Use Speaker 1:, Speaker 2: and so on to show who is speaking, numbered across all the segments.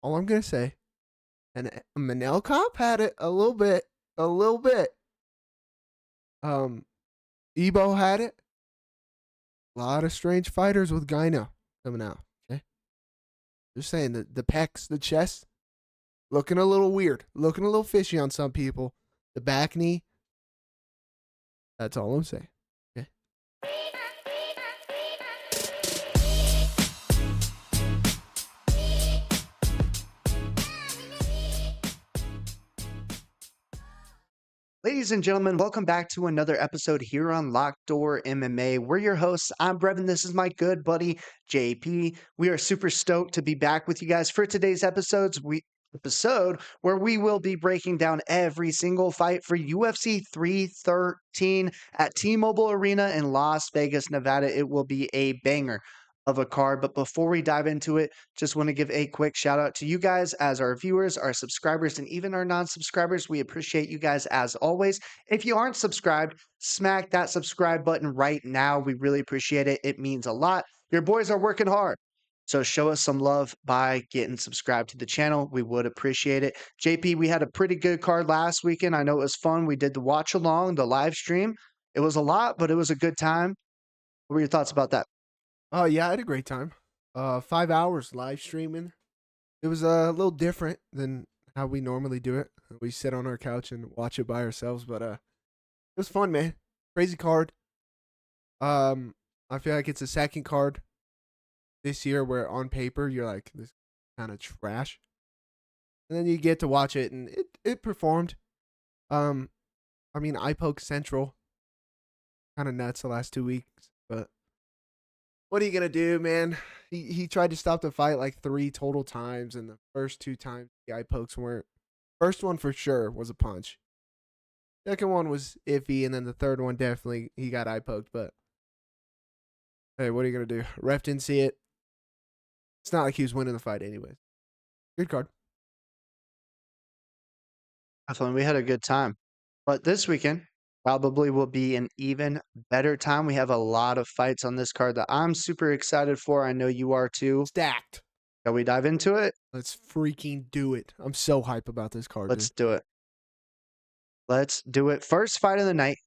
Speaker 1: All I'm gonna say. And Manel Cop had it a little bit. A little bit. Ebo had it. A lot of strange fighters with Gyno coming out. Okay. Just saying the pecs, the chest, looking a little weird. Looking a little fishy on some people. The back knee. That's all I'm saying. Okay.
Speaker 2: Ladies and gentlemen, welcome back to another episode here on Locked Door MMA. We're your hosts. I'm Brevin. This is my good buddy JP. We are super stoked to be back with you guys for today's episode where we will be breaking down every single fight for UFC 313 at T-Mobile Arena in Las Vegas, Nevada. It will be a banger of a card. But before we dive into it, just want to give a quick shout out to you guys as our viewers, our subscribers, and even our non-subscribers. We appreciate you guys as always. If you aren't subscribed, smack that subscribe button right now. We really appreciate it. It means a lot. Your boys are working hard. So show us some love by getting subscribed to the channel. We would appreciate it. JP, we had a pretty good card last weekend. I know it was fun. We did the watch along, the live stream. It was a lot, but it was a good time. What were your thoughts about that?
Speaker 1: Oh yeah, I had a great time. 5 hours live streaming. It was a little different than how we normally do it. We sit on our couch and watch it by ourselves, but it was fun, man. Crazy card. I feel like it's a second card this year where on paper you're like, this kind of trash, and then you get to watch it and it performed. I mean, eye poke central, kind of nuts the last 2 weeks, but what are you gonna do, man? He tried to stop the fight like 3 total times, and the first 2 times the eye pokes weren't. First one for sure was a punch. Second one was iffy, and then the third one definitely he got eye poked. But hey, what are you gonna do? Ref didn't see it. It's not like he was winning the fight anyways. Good card.
Speaker 2: Definitely, we had a good time. But this weekend probably will be an even better time. We have a lot of fights on this card that I'm super excited for. I know you are too.
Speaker 1: Stacked.
Speaker 2: Shall we dive into it?
Speaker 1: Let's freaking do it. I'm so hype about this card,
Speaker 2: Let's
Speaker 1: dude.
Speaker 2: do it. Let's do it. First fight of the night,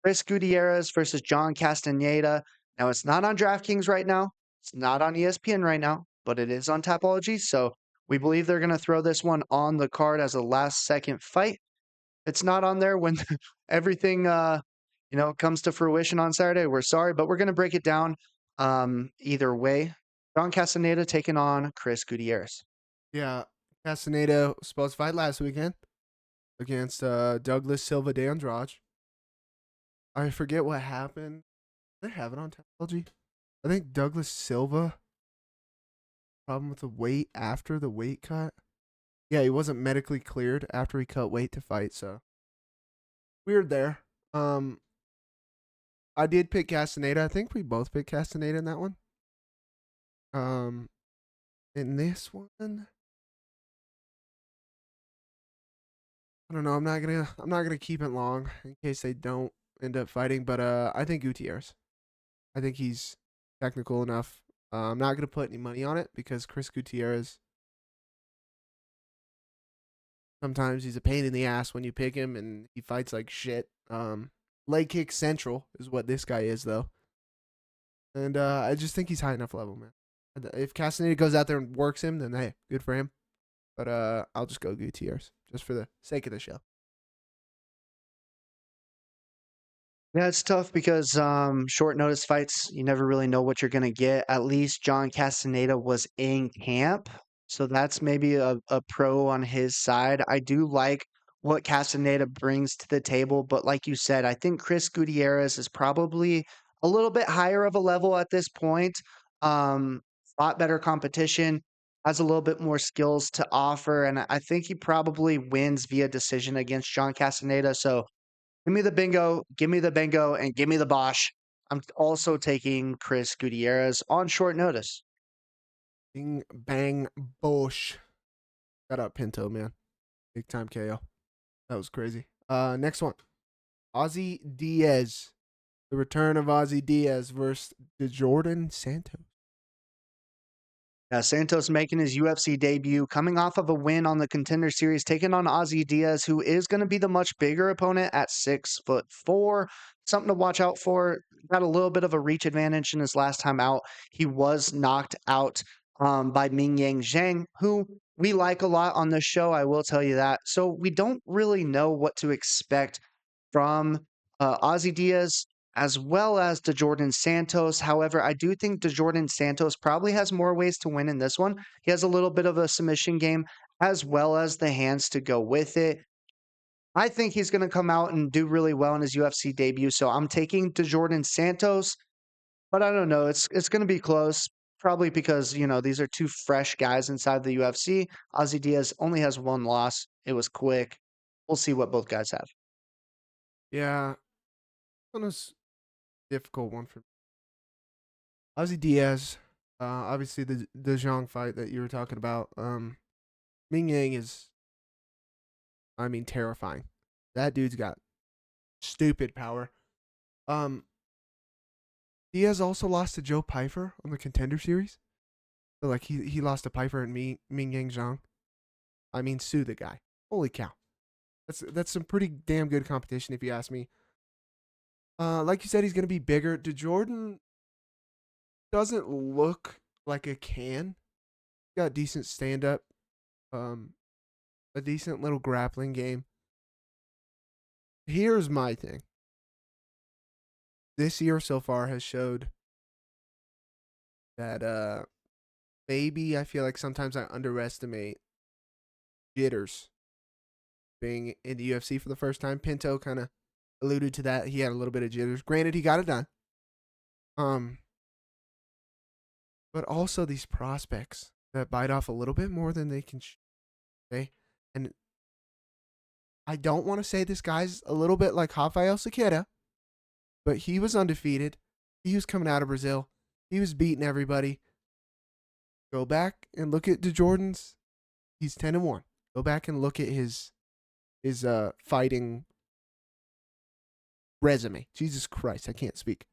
Speaker 2: Chris Gutierrez versus John Castaneda. Now, it's not on DraftKings right now. It's not on ESPN right now, but it is on Tapology. So we believe they're going to throw this one on the card as a last second fight. It's not on there when everything comes to fruition on Saturday. We're sorry, but we're going to break it down either way. John Castaneda taking on Chris Gutierrez.
Speaker 1: Yeah, Castaneda was supposed to fight last weekend against Douglas Silva de Andrade. I forget what happened. They have it on technology. I think Douglas Silva problem with the weight after the weight cut. Yeah, he wasn't medically cleared after he cut weight to fight, so weird there. I did pick Castaneda. I think we both picked Castaneda in that one. In this one, I don't know. I'm not gonna keep it long in case they don't end up fighting. But I think Gutierrez. I think he's technical enough. I'm not gonna put any money on it because Chris Gutierrez. Sometimes he's a pain in the ass when you pick him, and he fights like shit. Leg kick central is what this guy is, though. And I just think he's high enough level, man. If Castaneda goes out there and works him, then hey, good for him. But I'll just go Gutierrez just for the sake of the show.
Speaker 2: Yeah, it's tough because short notice fights, you never really know what you're going to get. At least John Castaneda was in camp. So that's maybe a pro on his side. I do like what Castaneda brings to the table. But like you said, I think Chris Gutierrez is probably a little bit higher of a level at this point. A lot better competition, has a little bit more skills to offer. And I think he probably wins via decision against John Castaneda. So give me the bingo, give me the bingo, and give me the Bosch. I'm also taking Chris Gutierrez on short notice.
Speaker 1: Bing, bang, bosh. Shout out Pinto, man. Big time KO. That was crazy. Next one. Ozzy Diaz. The return of Ozzy Diaz versus Jordan Santos.
Speaker 2: Santos making his UFC debut, coming off of a win on the Contender Series, taking on Ozzy Diaz, who is going to be the much bigger opponent at 6'4". Something to watch out for. Got a little bit of a reach advantage in his last time out. He was knocked out by Ming Yang Zhang, who we like a lot on this show. I will tell you that. So we don't really know what to expect from Ozzy Diaz as well as DeJordan Santos. However, I do think DeJordan Santos probably has more ways to win in this one. He has a little bit of a submission game as well as the hands to go with it. I think he's going to come out and do really well in his UFC debut. So I'm taking DeJordan Santos, but I don't know. It's going to be close. Probably because, these are two fresh guys inside the UFC. Ozzy Diaz only has one loss. It was quick. We'll see what both guys have.
Speaker 1: Yeah, one was difficult one for me. Ozzy Diaz. Obviously the Zhang fight that you were talking about. Ming Yang is, I mean, terrifying. That dude's got stupid power. Um, Diaz also lost to Joe Pyfer on the Contender Series. So like he lost to Pyfer and Ming Yang Zhang. I mean, sue the guy. Holy cow. That's some pretty damn good competition if you ask me. Like you said, he's gonna be bigger. DeJordan doesn't look like a can. Got decent stand up, a decent little grappling game. Here's my thing. This year so far has showed that maybe I feel like sometimes I underestimate jitters being in the UFC for the first time. Pinto kind of alluded to that. He had a little bit of jitters. Granted, he got it done. But also these prospects that bite off a little bit more than they can say. And I don't want to say this guy's a little bit like Rafael Sequeira, but he was undefeated. He was coming out of Brazil. He was beating everybody. Go back and look at DeJordan's. He's 10-1. Go back and look at his fighting resume. Jesus Christ, I can't speak.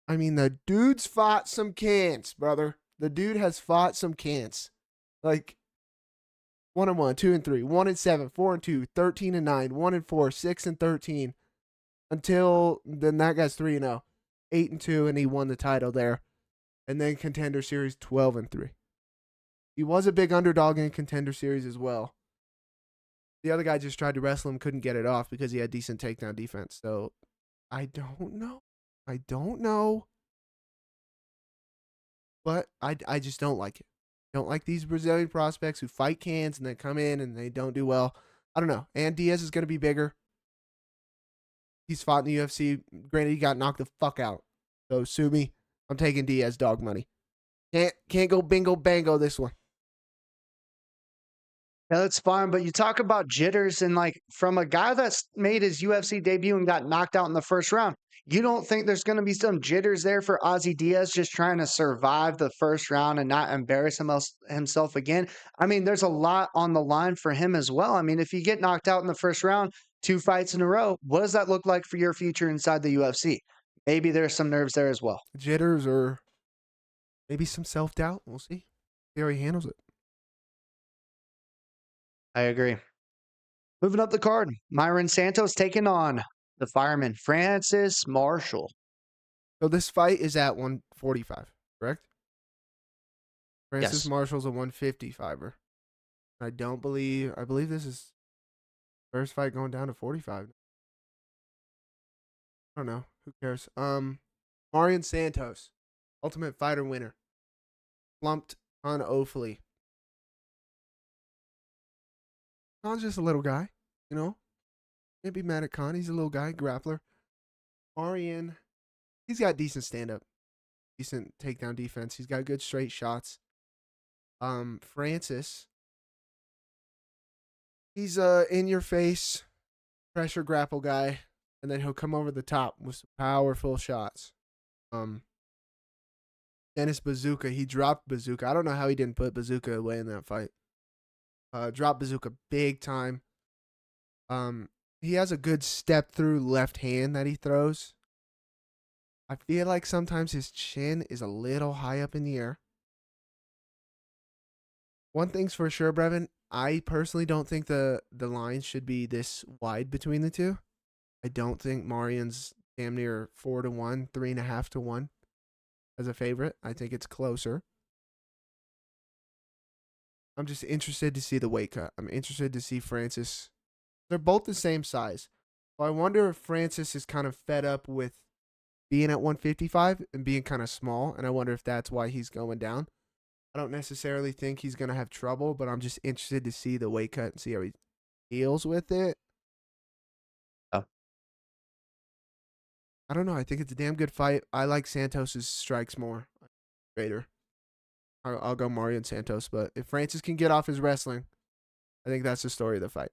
Speaker 1: I mean, the dude's fought some cans, brother. The dude has fought some cans. Like 1-1, 2-3, 1-7, 4-2, 13-9, 1-4, 6-13. Until then, that guy's 3-0, 8-2, and he won the title there. And then Contender Series 12-3. He was a big underdog in Contender Series as well. The other guy just tried to wrestle him, couldn't get it off because he had decent takedown defense. So I don't know. But I just don't like it. Don't like these Brazilian prospects who fight cans and then come in and they don't do well. I don't know. And Diaz is going to be bigger. He's fought in the UFC. Granted, he got knocked the fuck out. So sue me. I'm taking Diaz dog money. Can't go bingo bango this one.
Speaker 2: Yeah, that's fine. But you talk about jitters and from a guy that's made his UFC debut and got knocked out in the first round, you don't think there's going to be some jitters there for Ozzy Diaz just trying to survive the first round and not embarrass himself again? I mean, there's a lot on the line for him as well. I mean, if you get knocked out in the first round, 2 fights in a row, what does that look like for your future inside the UFC? Maybe there's some nerves there as well.
Speaker 1: Jitters or maybe some self-doubt. We'll see. See how he handles it.
Speaker 2: I agree. Moving up the card, Myron Santos taking on the fireman Francis Marshall.
Speaker 1: So this fight is at 145, correct? Francis
Speaker 2: Yes.
Speaker 1: Marshall's a 155er. I believe this is first fight going down to 45. I don't know. Who cares? Marion Santos, Ultimate Fighter winner. Slumped on Offaly. Khan's just a little guy, you know? Can't be mad at Khan. He's a little guy, grappler. Marion, he's got decent stand-up. Decent takedown defense. He's got good straight shots. Francis, he's in your face pressure grapple guy, and then he'll come over the top with some powerful shots. Dennis Bazooka, he dropped Bazooka. I don't know how he didn't put Bazooka away in that fight. Dropped Bazooka big time. He has a good step through left hand that he throws. I feel like sometimes his chin is a little high up in the air. One thing's for sure, Brevin. I personally don't think the line should be this wide between the two. I don't think Marian's damn near 4-1, 3.5-1 as a favorite. I think it's closer. I'm just interested to see the weight cut. I'm interested to see Francis. They're both the same size. So I wonder if Francis is kind of fed up with being at 155 and being kind of small, and I wonder if that's why he's going down. I don't necessarily think he's going to have trouble, but I'm just interested to see the weight cut and see how he deals with it.
Speaker 2: Oh.
Speaker 1: I don't know. I think it's a damn good fight. I like Santos's strikes more. Greater. I'll go Mario and Santos, but if Francis can get off his wrestling, I think that's the story of the fight.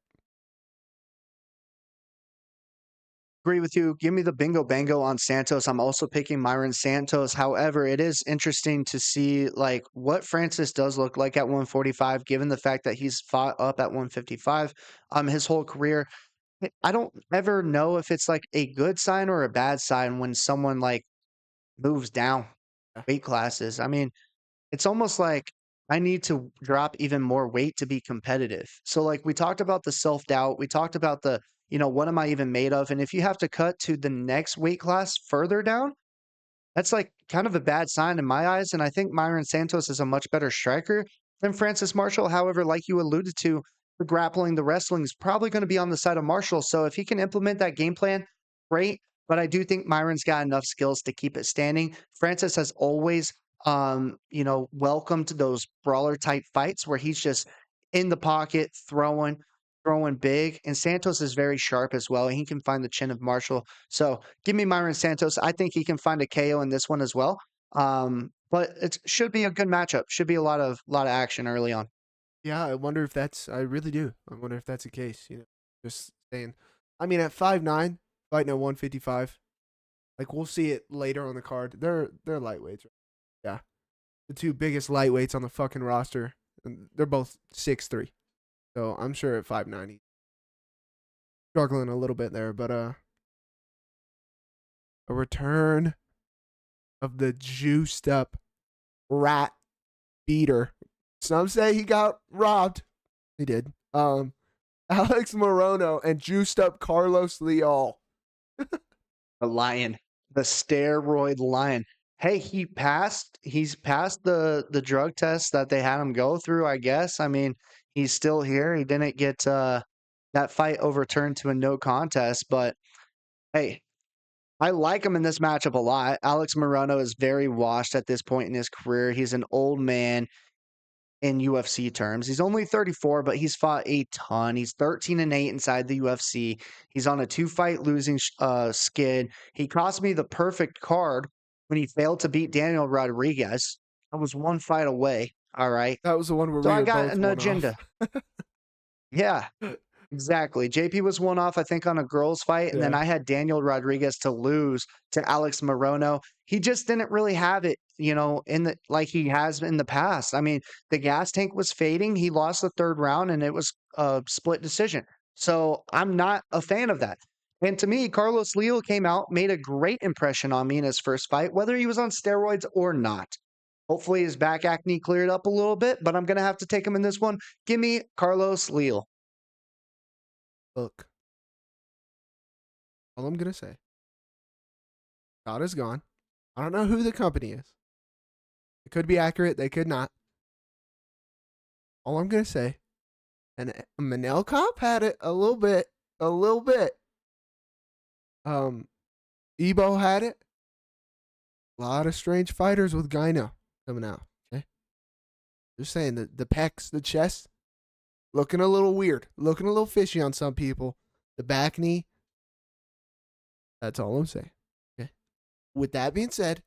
Speaker 2: Agree with you. Give me the bingo bango on Santos. I'm also picking Myron Santos. However, it is interesting to see like what Francis does look like at 145, given the fact that he's fought up at 155 his whole career. I don't ever know if it's like a good sign or a bad sign when someone like moves down
Speaker 1: Yeah.
Speaker 2: weight classes. I mean, it's almost like I need to drop even more weight to be competitive. So like we talked about the self-doubt, we talked about the, what am I even made of? And if you have to cut to the next weight class further down, that's like kind of a bad sign in my eyes. And I think Myron Santos is a much better striker than Francis Marshall. However, like you alluded to, the grappling, the wrestling is probably going to be on the side of Marshall. So if he can implement that game plan, great. But I do think Myron's got enough skills to keep it standing. Francis has always, welcomed those brawler type fights where he's just in the pocket, throwing big. And Santos is very sharp as well. He can find the chin of Marshall. So give me Myron Santos. I think he can find a KO in this one as well. But it should be a good matchup. Should be a lot of action early on.
Speaker 1: Yeah, I wonder if that's. I really do. I wonder if that's the case. Just saying. I mean, at 5'9", fighting at 155, like we'll see it later on the card. They're lightweights. Right? Yeah, the two biggest lightweights on the fucking roster. And they're both 6'3", so I'm sure at 5'9", he's struggling a little bit there. But a return of the juiced up rat beater. Some say he got robbed. He did. Alex Morono and juiced up Carlos Leal.
Speaker 2: The lion, the steroid lion. Hey, he's passed the drug test that they had him go through, I guess. I mean, he's still here. He didn't get that fight overturned to a no contest, but hey, I like him in this matchup a lot. Alex Morono is very washed at this point in his career. He's an old man in UFC terms. He's only 34, but he's fought a ton. He's 13-8 inside the UFC. He's on a 2-fight losing skid. He cost me the perfect card when he failed to beat Daniel Rodriguez. I was one fight away. All right.
Speaker 1: That was the one where
Speaker 2: So
Speaker 1: we
Speaker 2: I
Speaker 1: were
Speaker 2: got
Speaker 1: both
Speaker 2: an
Speaker 1: one off.
Speaker 2: agenda. Yeah. Exactly. JP was one off, I think, on a girls' fight, and then
Speaker 1: Yeah.
Speaker 2: I had Daniel Rodriguez to lose to Alex Morono. He just didn't really have it, in the like he has in the past. I mean, the gas tank was fading. He lost the third round, and it was a split decision. So I'm not a fan of that. And to me, Carlos Leal came out, made a great impression on me in his first fight, whether he was on steroids or not. Hopefully his back acne cleared up a little bit, but I'm gonna have to take him in this one. Give me Carlos Leal.
Speaker 1: Look, all I'm gonna say, God is gone. I don't know who the company is. It could be accurate. They could not. All I'm gonna say, and Manel Cop had it a little bit, a little bit. Ebo had it. A lot of strange fighters with Gyno coming out. Okay, just saying the pecs, the chest, looking a little weird, looking a little fishy on some people. The back knee. That's all I'm saying. Okay. With that being said,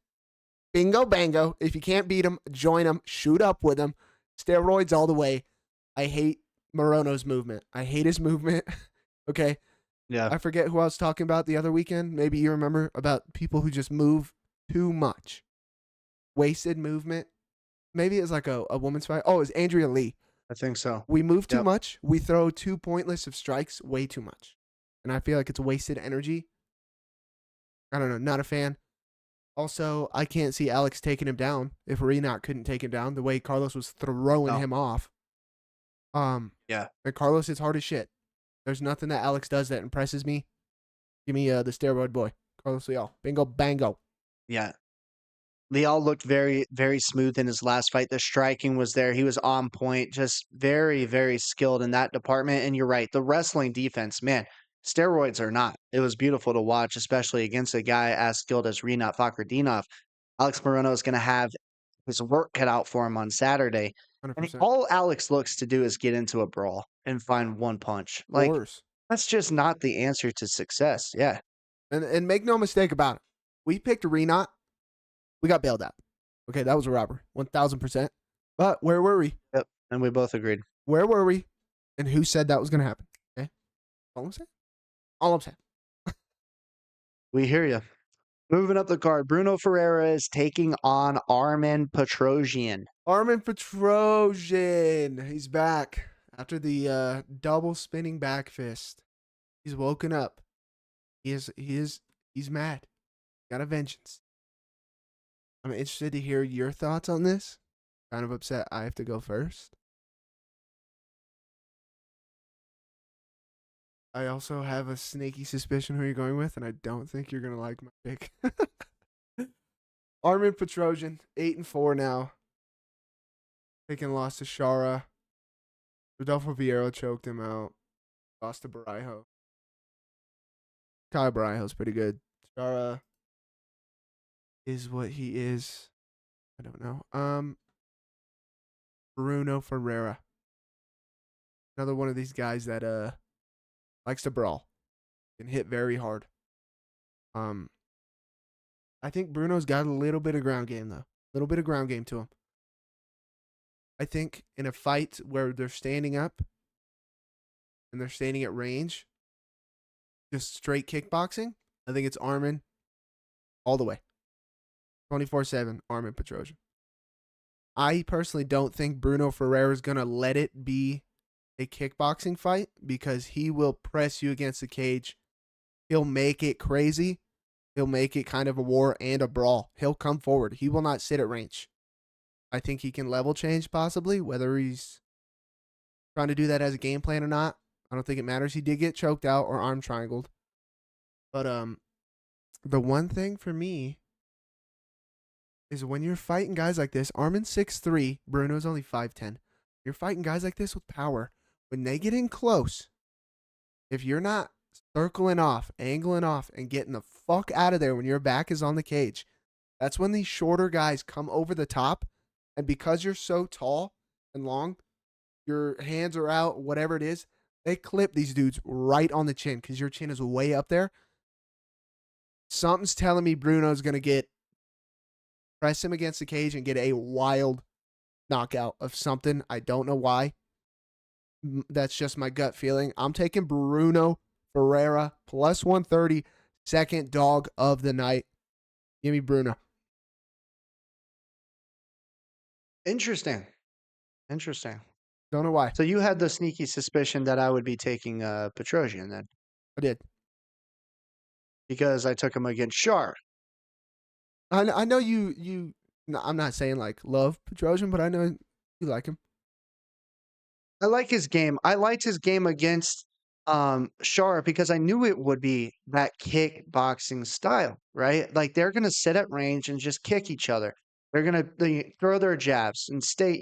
Speaker 1: bingo bango. If you can't beat him, join him. Shoot up with him. Steroids all the way. I hate Morono's movement. I hate his movement. Okay.
Speaker 2: Yeah.
Speaker 1: I forget who I was talking about the other weekend. Maybe you remember about people who just move too much. Wasted movement. Maybe it's like a woman's fight. Oh, it's Andrea Lee.
Speaker 2: I think so.
Speaker 1: We move too
Speaker 2: Yep.
Speaker 1: much. We throw too pointless of strikes way too much. And I feel like it's wasted energy. I don't know. Not a fan. Also, I can't see Alex taking him down if Renat couldn't take him down the way Carlos was throwing
Speaker 2: No.
Speaker 1: him off.
Speaker 2: Yeah.
Speaker 1: And Carlos is hard as shit. There's nothing that Alex does that impresses me. Give me the steroid boy, Carlos Leal. Bingo, bango.
Speaker 2: Yeah. Leal looked very, very smooth in his last fight. The striking was there. He was on point, just very, very skilled in that department. And you're right, the wrestling defense, man, steroids are not. It was beautiful to watch, especially against a guy as skilled as Rinat Fakhretdinov. Alex Morono is going to have his work cut out for him on Saturday. And
Speaker 1: 100%.
Speaker 2: all Alex looks to do is get into a brawl and find one punch.
Speaker 1: Of
Speaker 2: Like,
Speaker 1: course.
Speaker 2: that's just not the answer to success. Yeah.
Speaker 1: And make no mistake about it. We picked Renat. We got bailed out. Okay, that was a robbery. 1,000%. But where were we?
Speaker 2: Yep. And we both agreed.
Speaker 1: Where were we? And who said that was going to happen? Okay. All I'm saying. All I'm saying.
Speaker 2: We hear you. Moving up the card, Bruno Ferreira is taking on Armen Petrosyan.
Speaker 1: Armen Petrosyan. He's back after the double spinning back fist. He's woken up. He's mad. Got a vengeance. I'm interested to hear your thoughts on this. Kind of upset I have to go first. I also have a sneaky suspicion who you're going with, and I don't think you're going to like my pick. Armen Petrosyan, 8-4 now. Taking loss to Shara. Rodolfo Vieira choked him out. Lost to Baraiho. Kyle Baraiho's pretty good. Shara is what he is. I don't know. Bruno Ferreira. Another one of these guys that likes to brawl. Can hit very hard. I think Bruno's got a little bit of ground game though. A little bit of ground game to him. I think in a fight where they're standing up and they're standing at range, just straight kickboxing, I think it's Armen all the way. 24/7, Armen Petrosyan. I personally don't think Bruno Ferreira is going to let it be a kickboxing fight because he will press you against the cage. He'll make it crazy. He'll make it kind of a war and a brawl. He'll come forward. He will not sit at range. I think he can level change possibly, whether he's trying to do that as a game plan or not. I don't think it matters. He did get choked out or arm triangled. But the one thing for me is when you're fighting guys like this, Armen's 6'3", Bruno's only 5'10". You're fighting guys like this with power. When they get in close, if you're not circling off, angling off, and getting the fuck out of there when your back is on the cage, that's when these shorter guys come over the top. And because you're so tall and long, your hands are out, whatever it is, they clip these dudes right on the chin because your chin is way up there. Something's telling me Bruno's going to press him against the cage and get a wild knockout of something. I don't know why. That's just my gut feeling. I'm taking Bruno Ferreira plus 130, second dog of the night. Give me Bruno.
Speaker 2: Interesting.
Speaker 1: Don't know why.
Speaker 2: So you had the sneaky suspicion that I would be taking Petrosyan then,
Speaker 1: I did.
Speaker 2: because I took him against Shar.
Speaker 1: I know you. I'm not saying like love Petrosyan, but I know you like him.
Speaker 2: I like his game. I liked his game against Shar because I knew it would be that kickboxing style, right? Like they're gonna sit at range and just kick each other. They're gonna throw their jabs and stay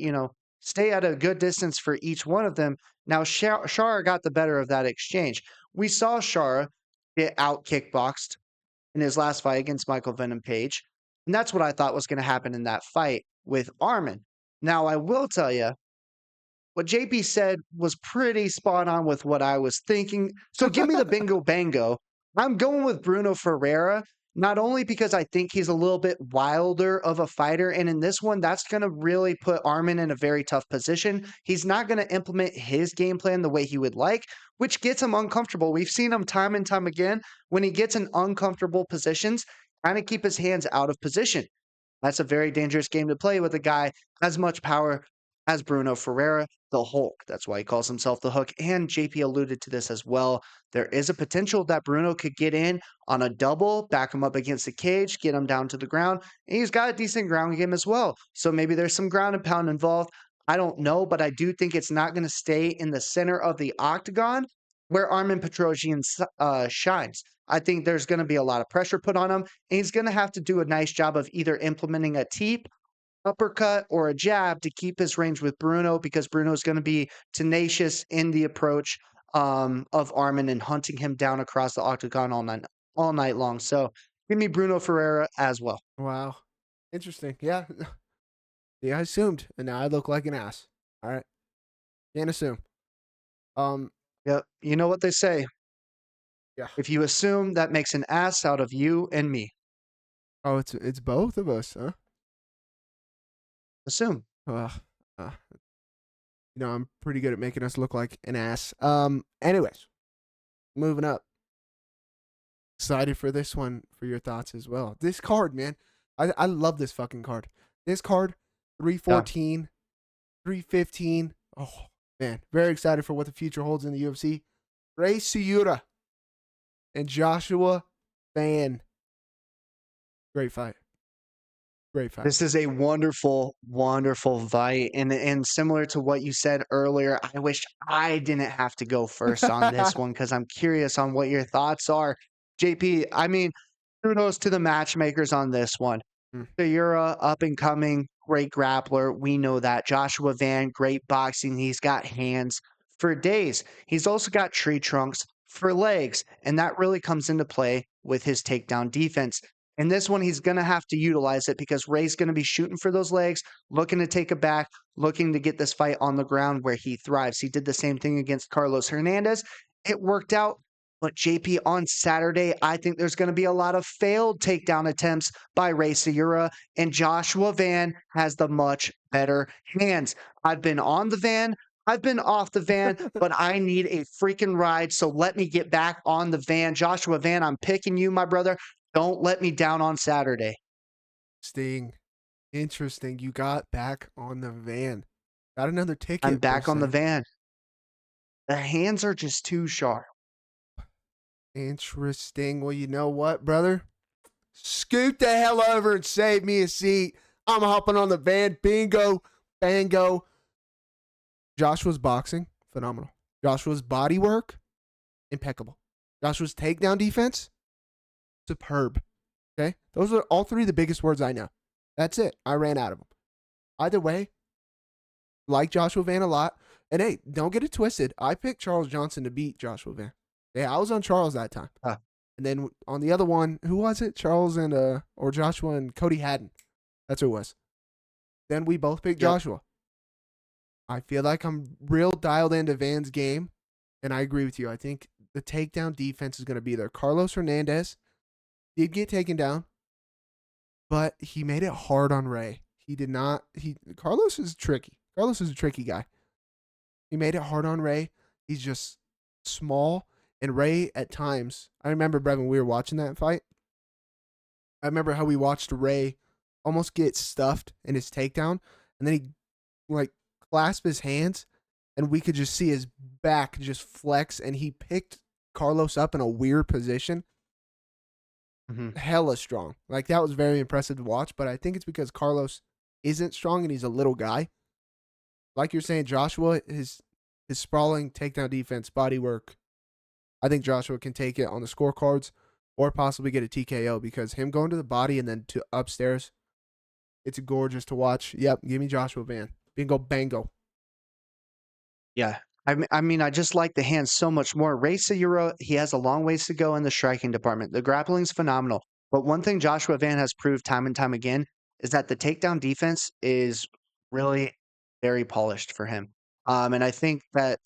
Speaker 2: at a good distance for each one of them. Now Shar got the better of that exchange. We saw Shar get out kickboxed in his last fight against Michael Venom Page, and that's what I thought was going to happen in that fight with Armen. Now I will tell you, what JP said was pretty spot on with what I was thinking. So give me the bingo bango. I'm going with Bruno Ferreira, not only because I think he's a little bit wilder of a fighter. And in this one, that's going to really put Armen in a very tough position. He's not going to implement his game plan the way he would like, which gets him uncomfortable. We've seen him time and time again when he gets in uncomfortable positions, kind of keep his hands out of position. That's a very dangerous game to play with a guy as much power as Bruno Ferreira, the Hulk. That's why he calls himself the Hook. And JP alluded to this as well. There is a potential that Bruno could get in on a double, back him up against the cage, get him down to the ground. And he's got a decent ground game as well. So maybe there's some ground and pound involved. I don't know, but I do think it's not going to stay in the center of the octagon where Armin Petrosyan shines. I think there's going to be a lot of pressure put on him, and he's going to have to do a nice job of either implementing a teep, uppercut, or a jab to keep his range with Bruno because Bruno's going to be tenacious in the approach of Armin and hunting him down across the octagon all night long. So give me Bruno Ferreira as well.
Speaker 1: Wow. Interesting. Yeah. Yeah, I assumed, and now I look like an ass. All right. Can't assume. Um.
Speaker 2: Yep. You know what they say.
Speaker 1: Yeah.
Speaker 2: If you assume, that makes an ass out of you and me.
Speaker 1: Oh, it's both of us, huh?
Speaker 2: Assume.
Speaker 1: Uh, uh, I'm pretty good at making us look like an ass. Anyways, moving up. Excited for this one for your thoughts as well. This card, man. I love this fucking card. This card,
Speaker 2: Yeah.
Speaker 1: 314, 315. Oh, man. Very excited for what the future holds in the UFC. Ray Suyura and Joshua Van. Great fight. Great fight.
Speaker 2: This is a wonderful, wonderful fight. And similar to what you said earlier, I wish I didn't have to go first on this one because I'm curious on what your thoughts are. JP, I mean, kudos to the matchmakers on this one.
Speaker 1: Mm.
Speaker 2: So you're a up and coming great grappler. We know that. Joshua Van, great boxing. He's got hands for days. He's also got tree trunks for legs. And that really comes into play with his takedown defense. In this one, he's going to have to utilize it because Ray's going to be shooting for those legs, looking to take it back, looking to get this fight on the ground where he thrives. He did the same thing against Carlos Hernandez. It worked out. But JP, on Saturday, I think there's going to be a lot of failed takedown attempts by Ray Suyura, and Joshua Van has the much better hands. I've been on the van, I've been off the van, but I need a freaking ride. So let me get back on the van. Joshua Van, I'm picking you, my brother. Don't let me down on Saturday.
Speaker 1: Sting. Interesting. You got back on the van. Got another ticket.
Speaker 2: I'm back
Speaker 1: we're
Speaker 2: on the
Speaker 1: saying.
Speaker 2: van. The hands are just too sharp.
Speaker 1: Interesting. Well, you know what, brother? Scoot the hell over and save me a seat. I'm hopping on the van. Bingo. Bango. Joshua's boxing, phenomenal. Joshua's body work, impeccable. Joshua's takedown defense, superb. Okay? Those are all three of the biggest words I know. That's it. I ran out of them. Either way, like Joshua Van a lot. And hey, don't get it twisted. I picked Charles Johnson to beat Joshua Van. Yeah, I was on Charles that time. And then on the other one, who was it? Charles and or Joshua and Cody Haddon. That's who it was. Then we both picked Joshua. I feel like I'm real dialed into Van's game, and I agree with you. I think the takedown defense is going to be there. Carlos Hernandez did get taken down, but he made it hard on Ray. He did not. Carlos is tricky. Carlos is a tricky guy. He made it hard on Ray. He's just small. And Ray, at times, I remember, Brevin, we were watching that fight. I remember how we watched Ray almost get stuffed in his takedown, and then he, like, clasped his hands, and we could just see his back just flex, and he picked Carlos up in a weird position. Hella strong. Like, that was very impressive to watch, but I think it's because Carlos isn't strong, and he's a little guy. Like you're saying, Joshua, his sprawling takedown defense, body work, I think Joshua can take it on the scorecards or possibly get a TKO because him going to the body and then to upstairs, it's gorgeous to watch. Yep, give me Joshua Van. Bingo, bango.
Speaker 2: Yeah. I mean, I just like the hands so much more. Ray Suyura, he has a long ways to go in the striking department. The grappling's phenomenal. But one thing Joshua Van has proved time and time again is that the takedown defense is really very polished for him. And I think that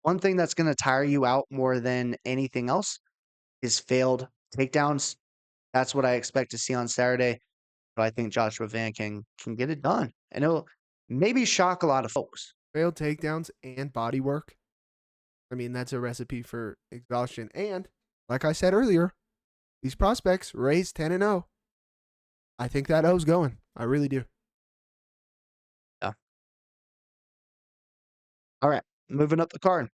Speaker 2: one thing that's going to tire you out more than anything else is failed takedowns. That's what I expect to see on Saturday. But I think Joshua Van can get it done. And it'll maybe shock a lot of folks.
Speaker 1: Failed takedowns and body work. I mean, that's a recipe for exhaustion. And, like I said earlier, these prospects raised 10-0. I think that O's going. I really do.
Speaker 2: Yeah. All right. Moving up the card.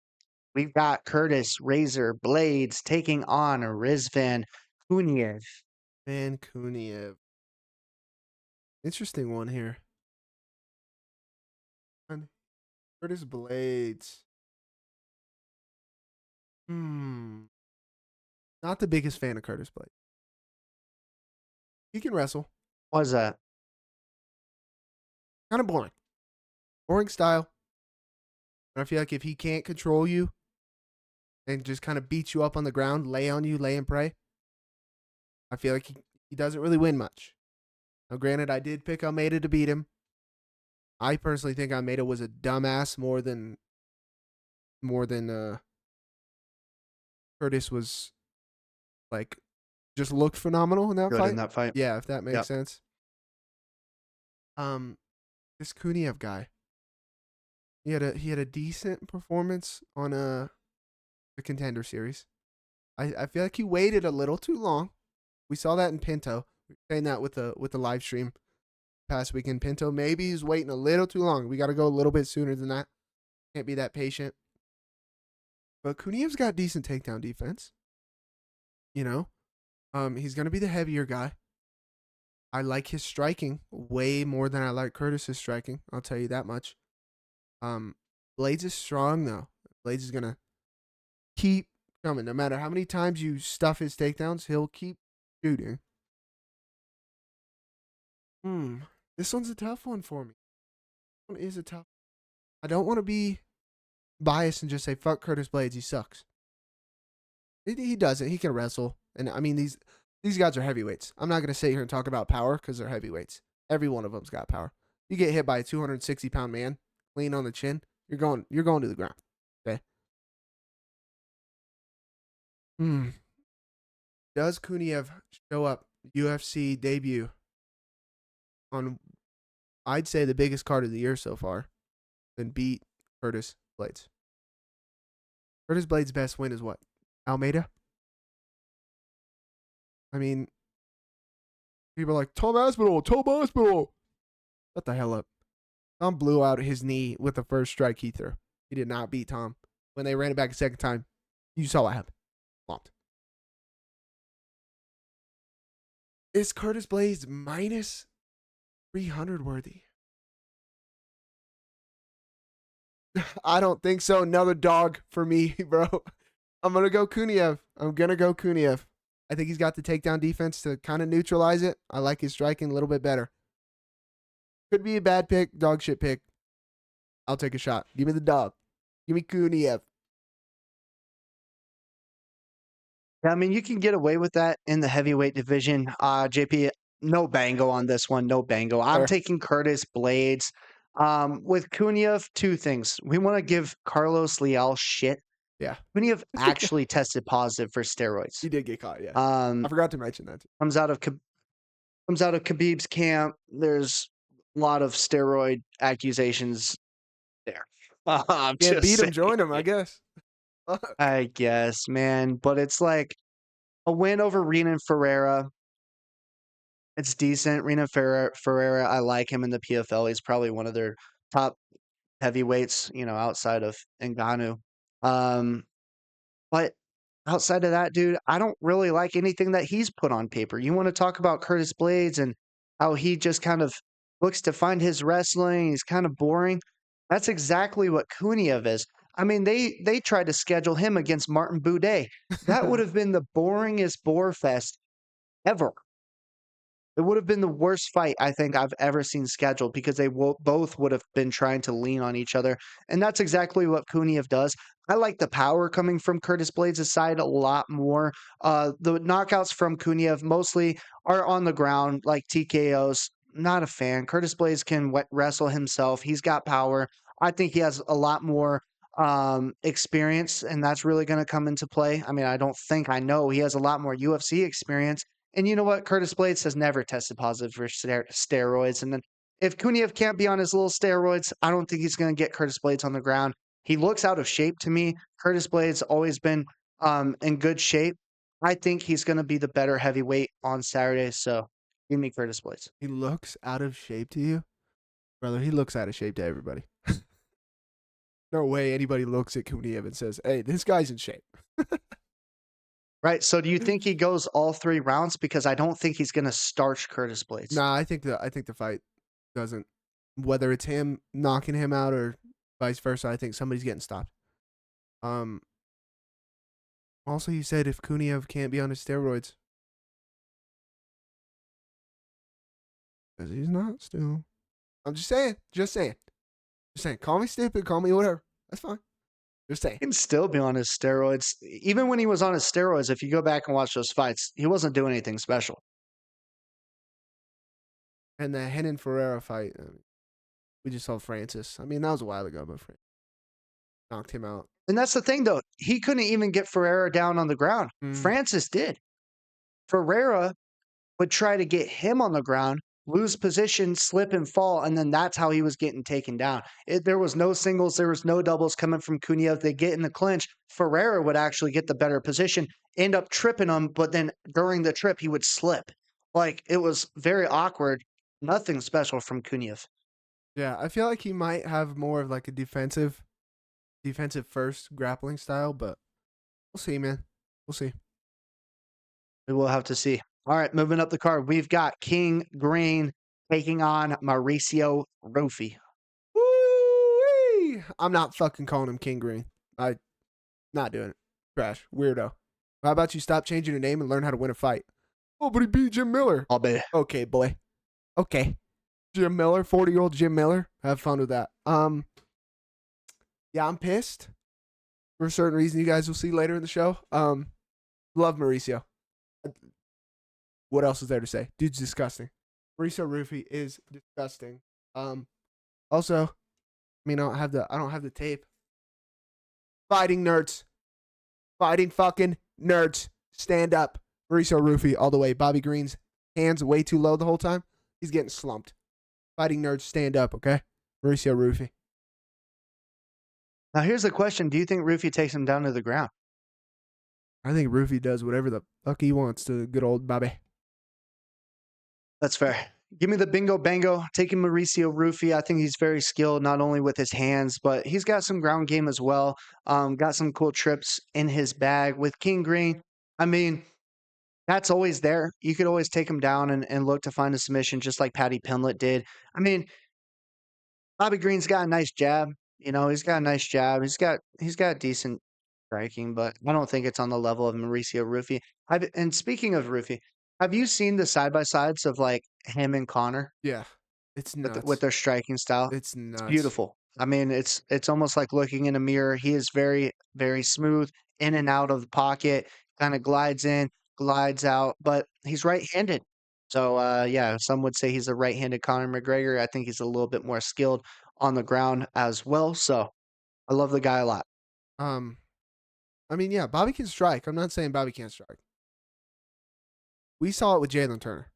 Speaker 2: We've got Curtis Razor Blaydes taking on Rizvan Kuniev.
Speaker 1: Man, Kuniev. Interesting one here. Curtis Blaydes. Hmm. Not the biggest fan of Curtis Blaydes. He can wrestle.
Speaker 2: What is that?
Speaker 1: Kind of boring. Boring style. And I feel like if he can't control you and just kind of beat you up on the ground, lay on you, lay and pray, I feel like he doesn't really win much. Now, granted, I did pick Almeida to beat him. I personally think Almeida was a dumbass more than Curtis was, like, just looked phenomenal in that
Speaker 2: Good
Speaker 1: fight.
Speaker 2: in that fight.
Speaker 1: Yeah, if that makes
Speaker 2: Yep.
Speaker 1: sense. This Kuniev guy, he had a decent performance on the Contender Series. I feel like he waited a little too long. We saw that in Pinto. We were saying that with the live stream past weekend. Pinto, maybe he's waiting a little too long. We got to go a little bit sooner than that. Can't be that patient. But Kuniev's got decent takedown defense. You know, he's gonna be the heavier guy. I like his striking way more than I like Curtis's striking. I'll tell you that much. Blaydes is strong though. Blaydes is gonna keep coming. No matter how many times you stuff his takedowns, he'll keep shooting. This one's a tough one for me. This one is a tough. I don't want to be biased and just say fuck Curtis Blaydes. He sucks. He doesn't. He can wrestle, and I mean these guys are heavyweights. I'm not gonna sit here and talk about power because they're heavyweights. Every one of them's got power. You get hit by a 260-pound man, clean on the chin, you're going to the ground. Okay. Does Kuniev show up UFC debut on, I'd say, the biggest card of the year so far, and beat Curtis Blaydes? Curtis Blaydes' best win is what? Almeida? I mean, people are like, Tom Aspinall. Shut the hell up. Tom blew out his knee with the first strike he threw. He did not beat Tom. When they ran it back a second time, you saw what happened. Locked. Is Curtis Blaydes minus 300 worthy? I don't think so. Another dog for me, bro. I'm going to go Kuniev. I think he's got the takedown defense to kind of neutralize it. I like his striking a little bit better. Could be a bad pick, dog shit pick. I'll take a shot. Give me the dog. Give me Kuniev.
Speaker 2: Yeah, I mean, you can get away with that in the heavyweight division. JP, no bango on this one. No bango. I'm
Speaker 1: Fair.
Speaker 2: taking Curtis Blaydes. With Kuniev, two things. We want to give Carlos Leal shit.
Speaker 1: Yeah.
Speaker 2: Kuniev actually tested positive for steroids.
Speaker 1: He did get caught, yeah.
Speaker 2: Um,
Speaker 1: I forgot to mention that too.
Speaker 2: comes out of Khabib's camp. There's a lot of steroid accusations there. I'm
Speaker 1: Can't
Speaker 2: just
Speaker 1: beat him,
Speaker 2: saying.
Speaker 1: join him, I guess.
Speaker 2: I guess, man. But it's like a win over Renan Ferreira. It's decent. Renan Ferreira, I like him in the PFL. He's probably one of their top heavyweights, outside of Ngannou. But outside of that, dude, I don't really like anything that he's put on paper. You want to talk about Curtis Blaydes and how he just kind of looks to find his wrestling. He's kind of boring. That's exactly what Kuniev is. I mean, they tried to schedule him against Martin Buday. That would have been the boringest bore fest ever. It would have been the worst fight I think I've ever seen scheduled because they both would have been trying to lean on each other. And that's exactly what Kuniev does. I like the power coming from Curtis Blaydes' side a lot more. The knockouts from Kuniev mostly are on the ground, like TKOs. Not a fan. Curtis Blaydes can wrestle himself. He's got power. I think he has a lot more experience, and that's really going to come into play. I mean, I know he has a lot more UFC experience. And you know what? Curtis Blaydes has never tested positive for steroids. And then if Kuniev can't be on his little steroids, I don't think he's going to get Curtis Blaydes on the ground. He looks out of shape to me. Curtis Blaydes always been in good shape. I think he's going to be the better heavyweight on Saturday. So give me Curtis Blaydes.
Speaker 1: He looks out of shape to you? Brother, he looks out of shape to everybody. No way anybody looks at Kuniev and says, hey, this guy's in shape.
Speaker 2: Right. So do you think he goes all 3 rounds? Because I don't think he's going to starch Curtis Blaydes.
Speaker 1: Nah, I think the fight doesn't, whether it's him knocking him out or vice versa. I think somebody's getting stopped. Also, you said if Kuniev can't be on his steroids, because he's not still. I'm just saying. Just saying. Just saying. Call me stupid. Call me whatever. That's fine. Just saying.
Speaker 2: He can still be on his steroids. Even when he was on his steroids, if you go back and watch those fights, he wasn't doing anything special.
Speaker 1: And the Henan Ferreira fight, we just saw Francis. I mean, that was a while ago, but Francis knocked him out.
Speaker 2: And that's the thing, though. He couldn't even get Ferreira down on the ground. Francis did. Ferreira would try to get him on the ground, lose position, slip and fall, and then that's how he was getting taken down. There was no singles, there was no doubles coming from Kuniev. They get in the clinch. Ferreira would actually get the better position, end up tripping him, but then during the trip, he would slip. Like, it was very awkward. Nothing special from Kuniev.
Speaker 1: Yeah, I feel like he might have more of like a defensive first grappling style, but we'll see, man. We'll see.
Speaker 2: We will have to see. All right, moving up the card, we've got King Green taking on Mauricio Ruffy.
Speaker 1: Woo-wee! I'm not fucking calling him King Green. I not doing it. Trash. Weirdo. How about you stop changing your name and learn how to win a fight? Oh, but he beat Jim Miller.
Speaker 2: I'll bet.
Speaker 1: Okay, boy. Okay. Jim Miller, 40-year-old Jim Miller. Have fun with that. Yeah, I'm pissed. For a certain reason you guys will see later in the show. Love Mauricio. What else is there to say? Dude's disgusting. Mauricio Ruffy is disgusting. Also, I mean, I don't have the tape. Fighting nerds. Fighting fucking nerds. Stand up. Mauricio Ruffy all the way. Bobby Green's hands way too low the whole time. He's getting slumped. Fighting nerds, stand up, okay? Mauricio Ruffy.
Speaker 2: Now, here's the question. Do you think Ruffy takes him down to the ground?
Speaker 1: I think Ruffy does whatever the fuck he wants to good old Bobby.
Speaker 2: That's fair. Give me the bingo bango. Taking Mauricio Ruffy. I think he's very skilled, not only with his hands, but he's got some ground game as well. Got some cool trips in his bag. With King Green, I mean, that's always there. You could always take him down and look to find a submission, just like Paddy Pimblett did. I mean, Bobby Green's got a nice jab. You know, he's got a nice jab. He's got decent striking, but I don't think it's on the level of Mauricio Ruffy. And speaking of Ruffy, have you seen the side by sides of like him and Connor
Speaker 1: Yeah. It's nuts.
Speaker 2: with their striking style?
Speaker 1: It's nuts.
Speaker 2: Beautiful. I mean, it's almost like looking in a mirror. He is very, very smooth in and out of the pocket, kind of glides in, glides out, but he's right-handed. So yeah, some would say he's a right-handed Conor McGregor. I think he's a little bit more skilled on the ground as well. So I love the guy a lot.
Speaker 1: I mean, yeah, Bobby can strike. I'm not saying Bobby can't strike. We saw it with Jalen Turner.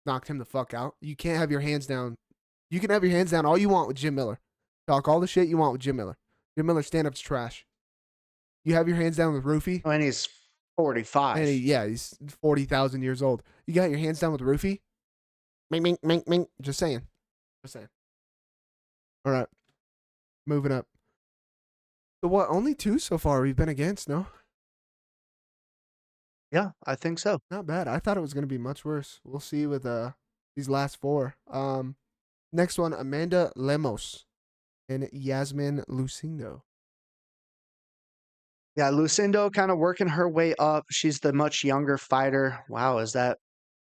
Speaker 1: Knocked him the fuck out. You can't have your hands down. You can have your hands down all you want with Jim Miller. Talk all the shit you want with Jim Miller. Jim Miller's stand-up's trash. You have your hands down with Ruffy.
Speaker 2: And he's 45.
Speaker 1: And he's 40,000 years old. You got your hands down with Ruffy? Ming, ming, ming, ming. Just saying. Just saying. All right. Moving up. So what? Only 2 so far we've been against, no?
Speaker 2: Yeah, I think so.
Speaker 1: Not bad. I thought it was going to be much worse. We'll see with these last 4. Next one, Amanda Lemos and Yasmin Lucindo.
Speaker 2: Yeah, Lucindo kind of working her way up. She's the much younger fighter. Wow, is that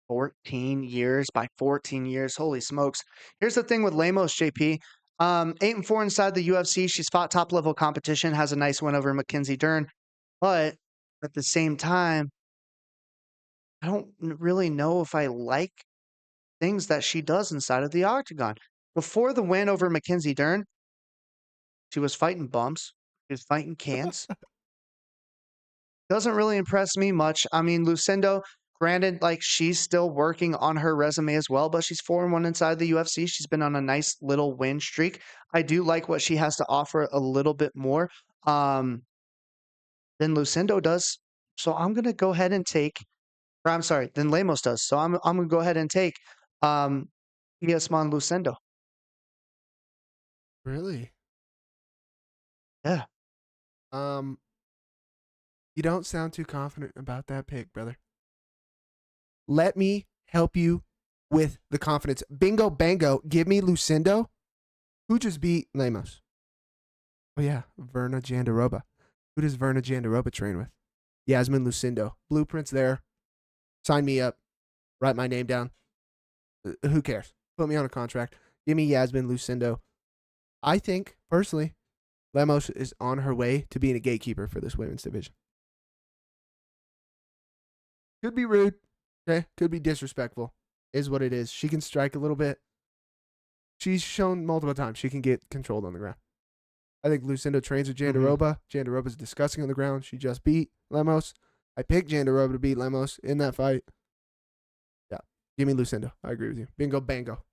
Speaker 2: 14 years? By 14 years, holy smokes. Here's the thing with Lemos, JP. 8-4 inside the UFC. She's fought top level competition, has a nice win over Mackenzie Dern. But at the same time, I don't really know if I like things that she does inside of the octagon. Before the win over Mackenzie Dern, she was fighting bumps. She was fighting cans. Doesn't really impress me much. I mean, Lucindo, granted, like she's still working on her resume as well, but she's 4-1 inside the UFC. She's been on a nice little win streak. I do like what she has to offer a little bit more than Lucindo does. So I'm gonna go ahead and take, or I'm sorry, than Lemos does. So I'm gonna go ahead and take Yasmin Lucindo.
Speaker 1: Really?
Speaker 2: Yeah.
Speaker 1: You don't sound too confident about that pick, brother. Let me help you with the confidence. Bingo bango. Give me Lucindo. Who just beat Lemos? Oh yeah, Verna Jandaroba. Who does Verna Jandaroba train with? Yasmin Lucindo. Blueprints there. Sign me up. Write my name down. Who cares? Put me on a contract. Give me Yasmin Lucindo. I think, personally, Lemos is on her way to being a gatekeeper for this women's division. Could be rude. Okay. Could be disrespectful. Is what it is. She can strike a little bit. She's shown multiple times she can get controlled on the ground. I think Lucindo trains with Jandaroba. Jandaroba's disgusting on the ground. She just beat Lemos. I picked Jandaroba to beat Lemos in that fight. Yeah. Give me Lucindo. I agree with you. Bingo, bango.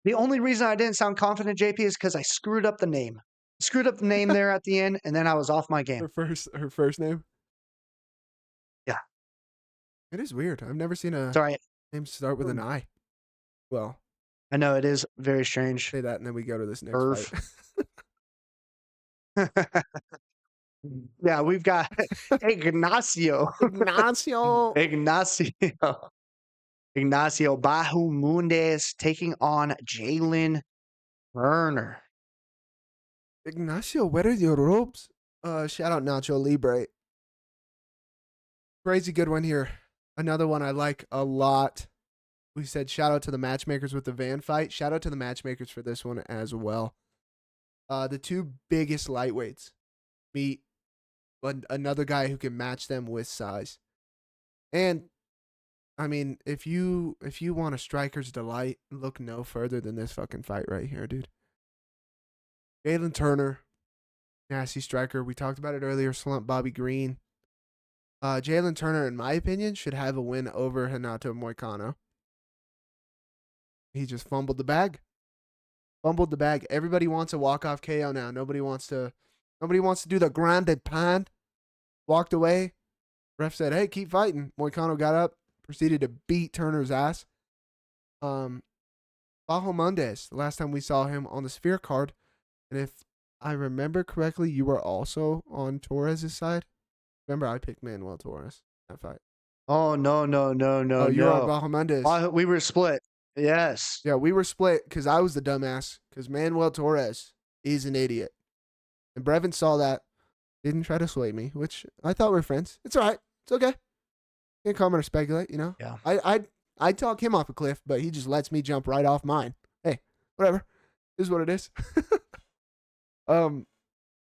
Speaker 2: The only reason I didn't sound confident, JP, is because I screwed up the name. Screwed up the name there at the end, and then I was off my game.
Speaker 1: Her first name?
Speaker 2: Yeah.
Speaker 1: It is weird. I've never seen a
Speaker 2: Sorry.
Speaker 1: name start with an I. Well,
Speaker 2: I know it is very strange.
Speaker 1: say that and then we go to this next
Speaker 2: Irv.
Speaker 1: fight.
Speaker 2: Yeah, we've got Ignacio.
Speaker 1: Ignacio.
Speaker 2: Ignacio Bahamondes taking on Jalen Turner.
Speaker 1: Ignacio, where are your robes? Shout out Nacho Libre. Crazy good one here. Another one I like a lot. We said shout out to the matchmakers with the van fight. Shout out to the matchmakers for this one as well. The two biggest lightweights meet another guy who can match them with size. And I mean, if you want a striker's delight, look no further than this fucking fight right here, dude. Jalen Turner, nasty striker. We talked about it earlier. Slump Bobby Green. Jalen Turner, in my opinion, should have a win over Renato Moicano. He just fumbled the bag. Everybody wants a walk-off KO now. Nobody wants to do the grande pound. Walked away. Ref said, hey, keep fighting. Moicano got up, proceeded to beat Turner's ass. Bahamondes, the last time we saw him on the Sphere card, and if I remember correctly, you were also on Torres' side. Remember, I picked Manuel Torres in that fight.
Speaker 2: Oh, no.
Speaker 1: Oh, you're on Bahamondes.
Speaker 2: We were split. Yes.
Speaker 1: Yeah, we were split because I was the dumbass because Manuel Torres is an idiot. And Brevin saw that, didn't try to sway me, which I thought we were friends. It's all right. It's okay. Can't comment or speculate, you know?
Speaker 2: Yeah.
Speaker 1: I'd talk him off a cliff, but he just lets me jump right off mine. Hey, whatever. This is what it is.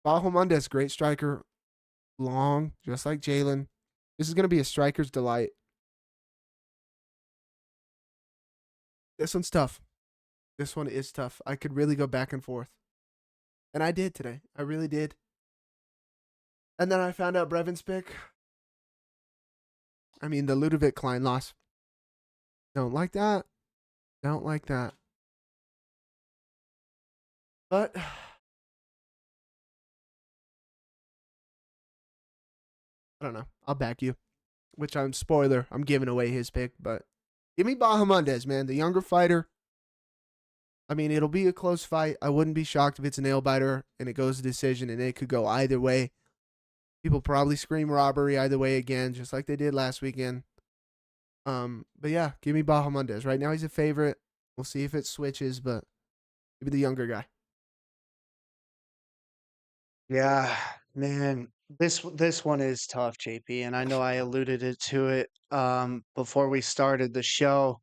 Speaker 1: Bahamondes, great striker. Long, just like Jalen. This is going to be a striker's delight. This one's tough. This one is tough. I could really go back and forth. And I did today. I really did. And then I found out Brevin's pick. I mean, the Ludovic Klein loss. Don't like that. Don't like that. But I don't know. I'll back you. Which I'm spoiler. I'm giving away his pick, but give me Bahamondes, man. The younger fighter. I mean, it'll be a close fight. I wouldn't be shocked if it's a nail biter and it goes to decision, and it could go either way. People probably scream robbery either way again, just like they did last weekend. But yeah, give me Bahamondes. Right now he's a favorite. We'll see if it switches, but give me the younger guy.
Speaker 2: Yeah, man. This one is tough, JP, and I know I alluded to it before we started the show.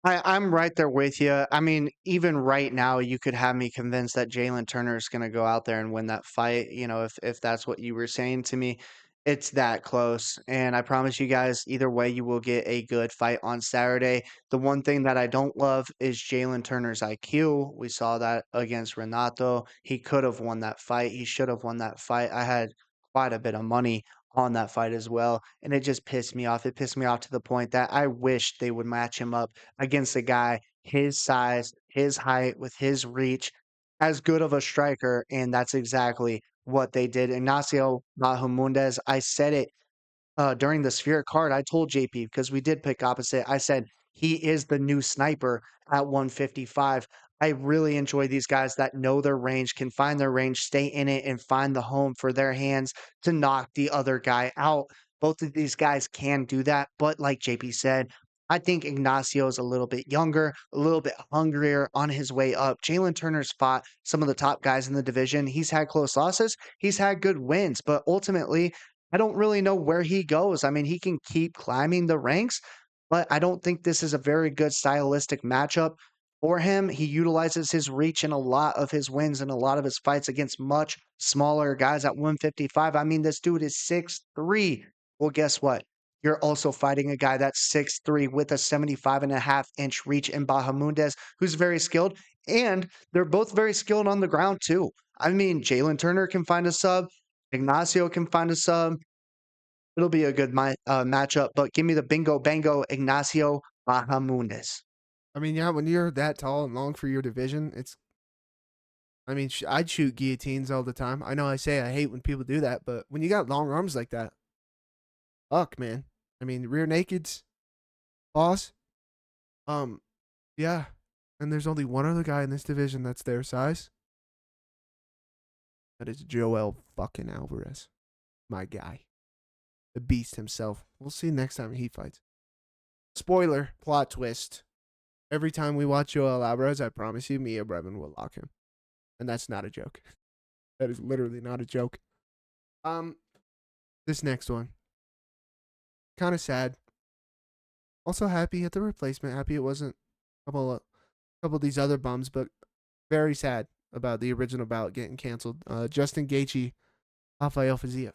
Speaker 2: I'm right there with you. I mean, even right now, you could have me convinced that Jalen Turner is going to go out there and win that fight. You know, if that's what you were saying to me, it's that close. And I promise you guys, either way, you will get a good fight on Saturday. The one thing that I don't love is Jalen Turner's IQ. We saw that against Renato. He could have won that fight. He should have won that fight. I had quite a bit of money on that fight as well. And it just pissed me off. It pissed me off to the point that I wish they would match him up against a guy his size, his height, with his reach, as good of a striker. And that's exactly what they did. Ignacio Bahamondes, I said it during the Sphere card. I told JP because we did pick opposite. I said he is the new sniper at 155. I really enjoy these guys that know their range, can find their range, stay in it, and find the home for their hands to knock the other guy out. Both of these guys can do that, but like JP said, I think Ignacio is a little bit younger, a little bit hungrier on his way up. Jalen Turner's fought some of the top guys in the division. He's had close losses, he's had good wins, but ultimately, I don't really know where he goes. I mean, he can keep climbing the ranks, but I don't think this is a very good stylistic matchup for him. He utilizes his reach in a lot of his wins and a lot of his fights against much smaller guys at 155. I mean, this dude is 6'3". Well, guess what? You're also fighting a guy that's 6'3" with a 75.5-inch reach in Bahamondes, who's very skilled, and they're both very skilled on the ground too. I mean, Jalen Turner can find a sub, Ignacio can find a sub. It'll be a good matchup, but give me the bingo bango Ignacio Bahamondes.
Speaker 1: I mean, yeah, when you're that tall and long for your division, it's. I mean, I'd shoot guillotines all the time. I know I say I hate when people do that, but when you got long arms like that, fuck, man. I mean, rear nakeds, boss. Um, yeah. And there's only one other guy in this division that's their size. That is Joel fucking Alvarez. My guy. The beast himself. We'll see next time he fights. Spoiler, plot twist. Every time we watch Joel Alvarez, I promise you, me or Brevin will lock him. And that's not a joke. That is literally not a joke. This next one. Kind of sad. Also happy at the replacement. Happy it wasn't a couple of these other bums, but very sad about the original bout getting canceled. Justin Gaethje, Rafael Fiziev.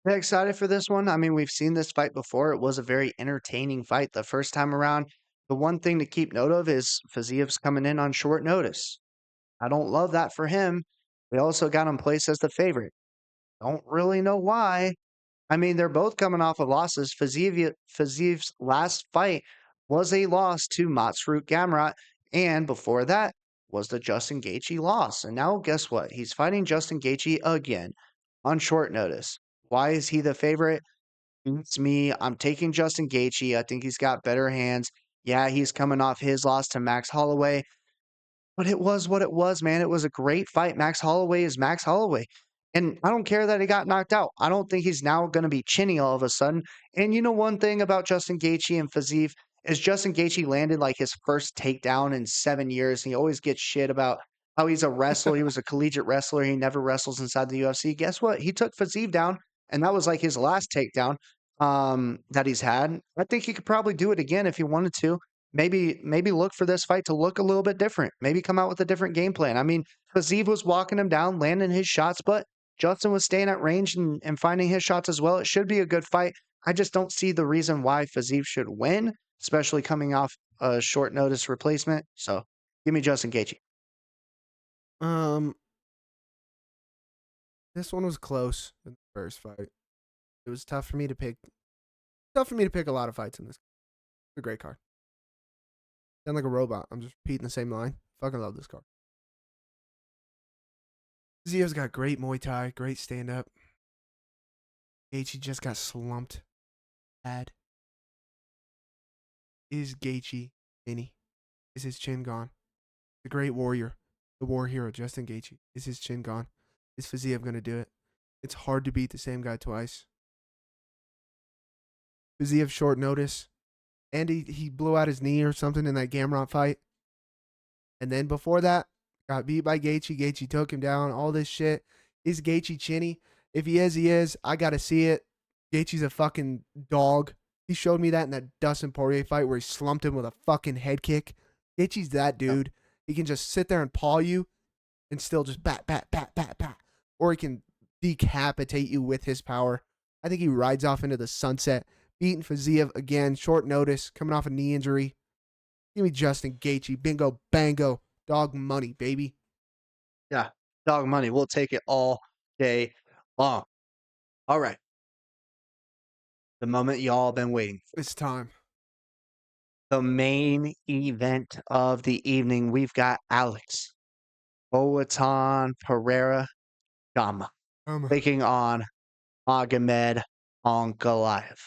Speaker 2: Yeah, excited for this one. I mean, we've seen this fight before. It was a very entertaining fight the first time around. The one thing to keep note of is Fiziev's coming in on short notice. I don't love that for him. We also got him placed as the favorite. Don't really know why. I mean, they're both coming off of losses. Fiziev's last fight was a loss to Matsrut Gamrot, and before that was the Justin Gaethje loss. And now, guess what? He's fighting Justin Gaethje again on short notice. Why is he the favorite? It's me. I'm taking Justin Gaethje. I think he's got better hands. Yeah, he's coming off his loss to Max Holloway. But it was what it was, man. It was a great fight. Max Holloway is Max Holloway. And I don't care that he got knocked out. I don't think he's now going to be chinny all of a sudden. And you know one thing about Justin Gaethje and Fiziev is Justin Gaethje landed like his first takedown in 7 years. And he always gets shit about how he's a wrestler. He was a collegiate wrestler. He never wrestles inside the UFC. Guess what? He took Fiziev down, and that was like his last takedown that he's had. I think he could probably do it again if he wanted to. Maybe look for this fight to look a little bit different. Maybe come out with a different game plan. I mean, Fiziev was walking him down, landing his shots, but Justin was staying at range and finding his shots as well. It should be a good fight. I just don't see the reason why Fiziev should win, especially coming off a short notice replacement. So give me Justin Gaethje.
Speaker 1: Um, this one was close in the first fight. It was tough for me to pick. Tough for me to pick a lot of fights in this. It's a great card. Sound like a robot. I'm just repeating the same line. Fucking love this card. Zia's got great Muay Thai, great stand up. Gaethje just got slumped. Bad. Is Gaethje any? Is his chin gone? The great warrior, the war hero, Justin Gaethje. Is his chin gone? Is Fiziev gonna do it? It's hard to beat the same guy twice. Fiziev short notice. And he blew out his knee or something in that Gamrot fight. And then before that, got beat by Gaethje. Gaethje took him down. All this shit. Is Gaethje chinny? If he is, he is. I got to see it. Gaethje's a fucking dog. He showed me that in that Dustin Poirier fight where he slumped him with a fucking head kick. Gaethje's that dude. He can just sit there and paw you and still just bat. Or he can decapitate you with his power. I think he rides off into the sunset. Beating Fiziev again, short notice, coming off a knee injury. Give me Justin Gaethje. Bingo, bango. Dog money, baby.
Speaker 2: Yeah, dog money. We'll take it all day long. All right. The moment y'all been waiting for.
Speaker 1: It's time.
Speaker 2: The main event of the evening. We've got Alex Boatan Pereira Gama taking on Magomed Ankalaev.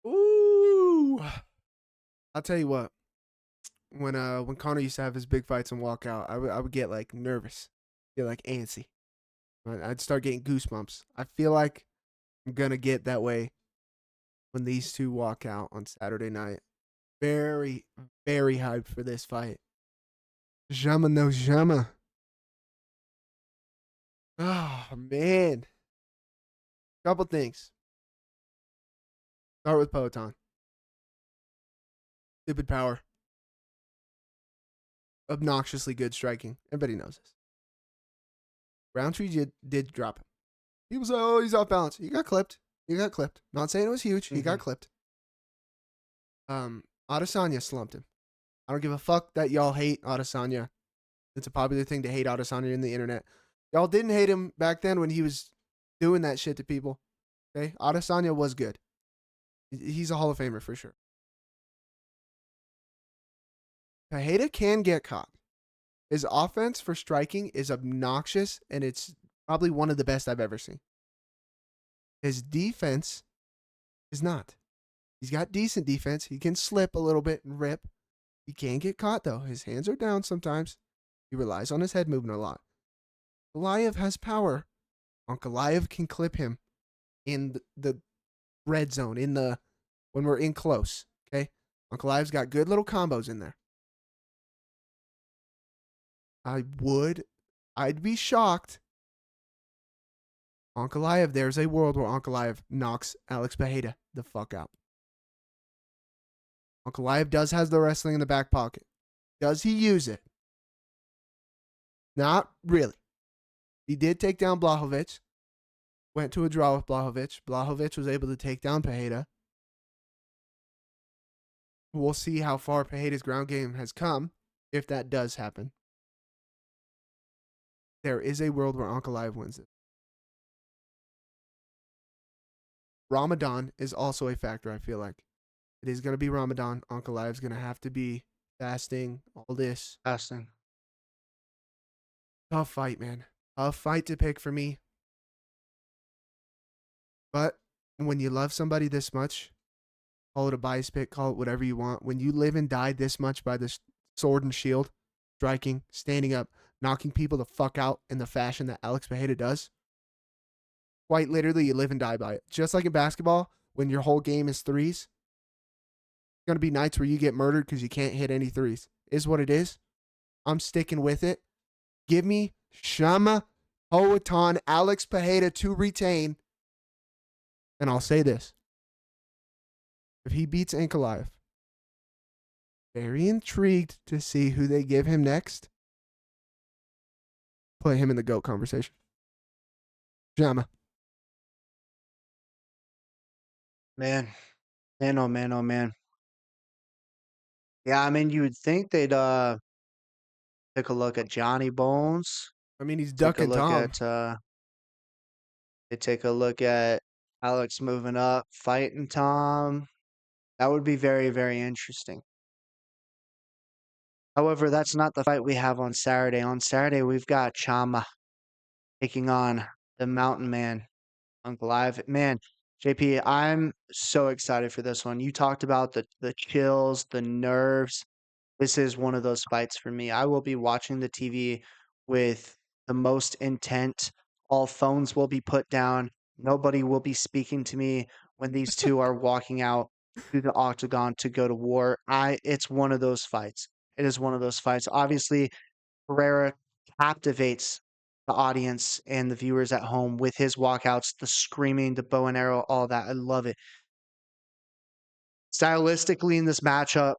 Speaker 1: Ooh. I'll tell you what. When Connor used to have his big fights and walk out, I would get like nervous, get like antsy. I'd start getting goosebumps. I feel like I'm gonna get that way when these two walk out on Saturday night. Very, very hyped for this fight. Jama no Jama. Oh, man. Couple things. Start with Poatan. Stupid power. Obnoxiously good striking. Everybody knows this. Roundtree did drop him. He was, he's off balance. He got clipped. Not saying it was huge. He got clipped. Adesanya slumped him. I don't give a fuck that y'all hate Adesanya. It's a popular thing to hate Adesanya in the internet. Y'all didn't hate him back then when he was doing that shit to people. Okay? Adesanya was good. He's a Hall of Famer for sure. Pereira can get caught. His offense for striking is obnoxious, and it's probably one of the best I've ever seen. His defense is not. He's got decent defense. He can slip a little bit and rip. He can get caught, though. His hands are down sometimes. He relies on his head moving a lot. Ankalaev has power. Ankalaev can clip him in the red zone, when we're in close. Okay? Ankalaev's got good little combos in there. I'd be shocked. Ankalaev, there's a world where Ankalaev knocks Alex Pereira the fuck out. Ankalaev does has the wrestling in the back pocket. Does he use it? Not really. He did take down Blachowicz. Went to a draw with Blachowicz. Blachowicz was able to take down Pereira. We'll see how far Pereira's ground game has come if that does happen. There is a world where Ankalaev wins it. Ramadan is also a factor, I feel like. It is going to be Ramadan. Ankalaev's going to have to be fasting, all this.
Speaker 2: Fasting.
Speaker 1: Tough fight, man. Tough fight to pick for me. But when you love somebody this much, call it a bias pick, call it whatever you want. When you live and die this much by this sword and shield, striking, standing up, knocking people the fuck out in the fashion that Alex Pereira does, quite literally, you live and die by it. Just like in basketball, when your whole game is threes, going to be nights where you get murdered because you can't hit any threes. Is what it is. I'm sticking with it. Give me Shama Poatan, Alex Pereira to retain. And I'll say this. If he beats Ankalaev, very intrigued to see who they give him next. Put him in the GOAT conversation. Shama.
Speaker 2: Man. Man, oh man, oh man. Yeah, I mean, you would think they'd take a look at Johnny Bones.
Speaker 1: I mean, he's
Speaker 2: Take a
Speaker 1: ducking
Speaker 2: look
Speaker 1: Tom.
Speaker 2: at they take a look at Alex moving up, fighting Tom. That would be very, very interesting. However, that's not the fight we have on Saturday. On Saturday, we've got Chama taking on the Mountain Man, Ankalaev. Man, JP, I'm so excited for this one. You talked about the chills, the nerves. This is one of those fights for me. I will be watching the TV with the most intent. All phones will be put down. Nobody will be speaking to me when these two are walking out to the octagon to go to war. It's one of those fights. It is one of those fights. Obviously, Pereira captivates the audience and the viewers at home with his walkouts, the screaming, the bow and arrow, all that. I love it. Stylistically in this matchup,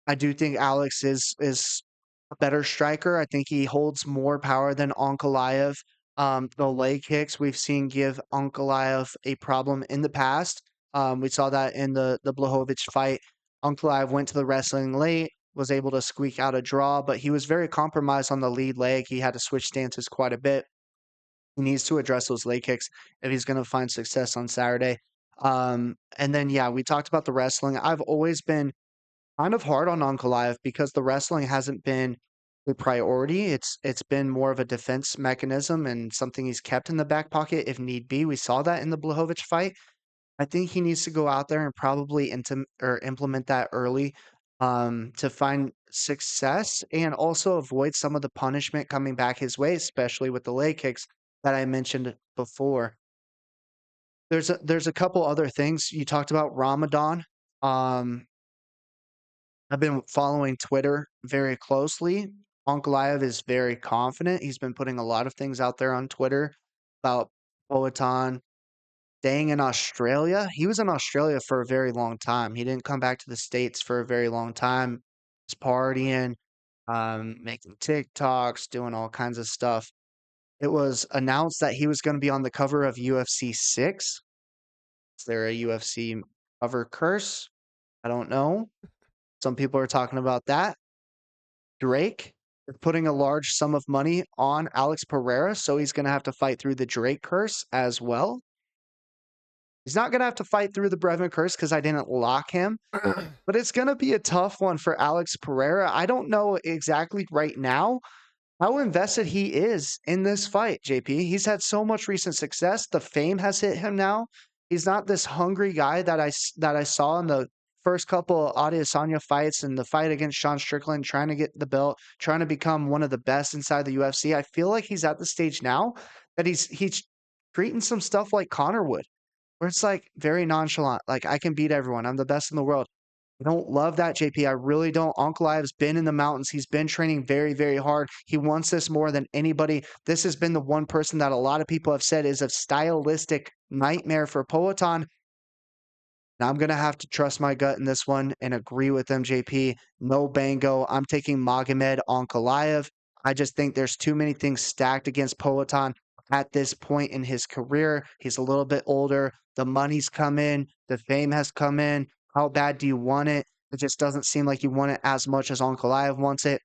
Speaker 2: I do think Alex is a better striker. I think he holds more power than Ankalaev. The leg kicks we've seen give Ankalaev a problem in the past. We saw that in the Blachowicz fight. Ankalaev went to the wrestling late, was able to squeak out a draw, but he was very compromised on the lead leg. He had to switch stances quite a bit. He needs to address those leg kicks if he's going to find success on Saturday. And then, yeah, we talked about the wrestling. I've always been kind of hard on Ankalaev because the wrestling hasn't been a priority. It's been more of a defense mechanism and something he's kept in the back pocket if need be. We saw that in the Blachowicz fight. I think he needs to go out there and probably implement that early to find success and also avoid some of the punishment coming back his way, especially with the leg kicks that I mentioned before. there's a couple other things. You talked about Ramadan. Um, I've been following Twitter very closely. Ankalaev is very confident. He's been putting a lot of things out there on Twitter about Poatan staying in Australia. He was in Australia for a very long time. He didn't come back to the States for a very long time. He's partying, making TikToks, doing all kinds of stuff. It was announced that he was going to be on the cover of UFC 6. Is there a UFC cover curse? I don't know. Some people are talking about that. Drake is putting a large sum of money on Alex Pereira, so he's going to have to fight through the Drake curse as well. He's not going to have to fight through the Brevin curse because I didn't lock him, but it's going to be a tough one for Alex Pereira. I don't know exactly right now how invested he is in this fight, JP. He's had so much recent success. The fame has hit him now. He's not this hungry guy that I saw in the first couple of Adesanya fights and the fight against Sean Strickland, trying to get the belt, trying to become one of the best inside the UFC. I feel like he's at the stage now that he's treating some stuff like Connor would, where it's like very nonchalant. Like, I can beat everyone. I'm the best in the world. I don't love that, JP. I really don't. Ankalaev's been in the mountains. He's been training very, very hard. He wants this more than anybody. This has been the one person that a lot of people have said is a stylistic nightmare for Poatan. Now I'm going to have to trust my gut in this one and agree with them, JP. No bango. I'm taking Magomed Ankalaev. I just think there's too many things stacked against Poatan at this point in his career. He's a little bit older. The money's come in. The fame has come in. How bad do you want it? It just doesn't seem like you want it as much as Ankalaev wants it.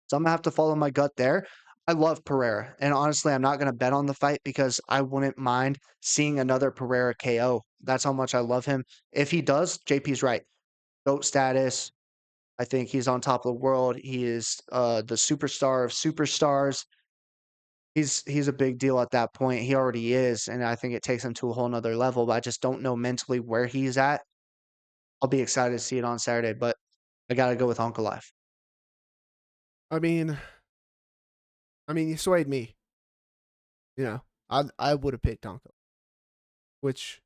Speaker 2: So I'm gonna have to follow my gut there. I love Pereira, and honestly, I'm not gonna bet on the fight because I wouldn't mind seeing another Pereira KO. That's how much I love him. If he does, JP's right. GOAT status. I think he's on top of the world. He is the superstar of superstars. He's a big deal at that point. He already is, and I think it takes him to a whole nother level. But I just don't know mentally where he's at. I'll be excited to see it on Saturday, but I gotta go with Uncle Life.
Speaker 1: I mean, you swayed me. You know, I would have picked Uncle, which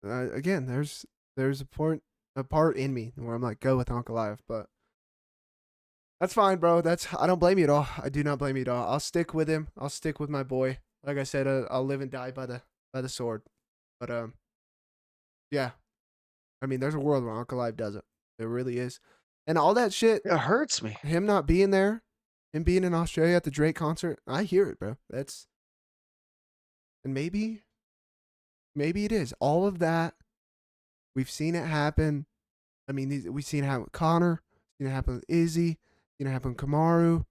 Speaker 1: again, there's a part in me where I'm like, go with Uncle Live, but that's fine, bro. I don't blame you at all. I do not blame you at all. I'll stick with him. I'll stick with my boy. Like I said, I'll live and die by the sword. But yeah. I mean, there's a world where Uncle Live does it. There really is, and all that shit.
Speaker 2: It hurts me.
Speaker 1: Him not being there, him being in Australia at the Drake concert. I hear it, bro. And maybe it is all of that. We've seen it happen. I mean, we've seen it happen with Connor. Seen it happen with Izzy. Seen it happen with Kamaru.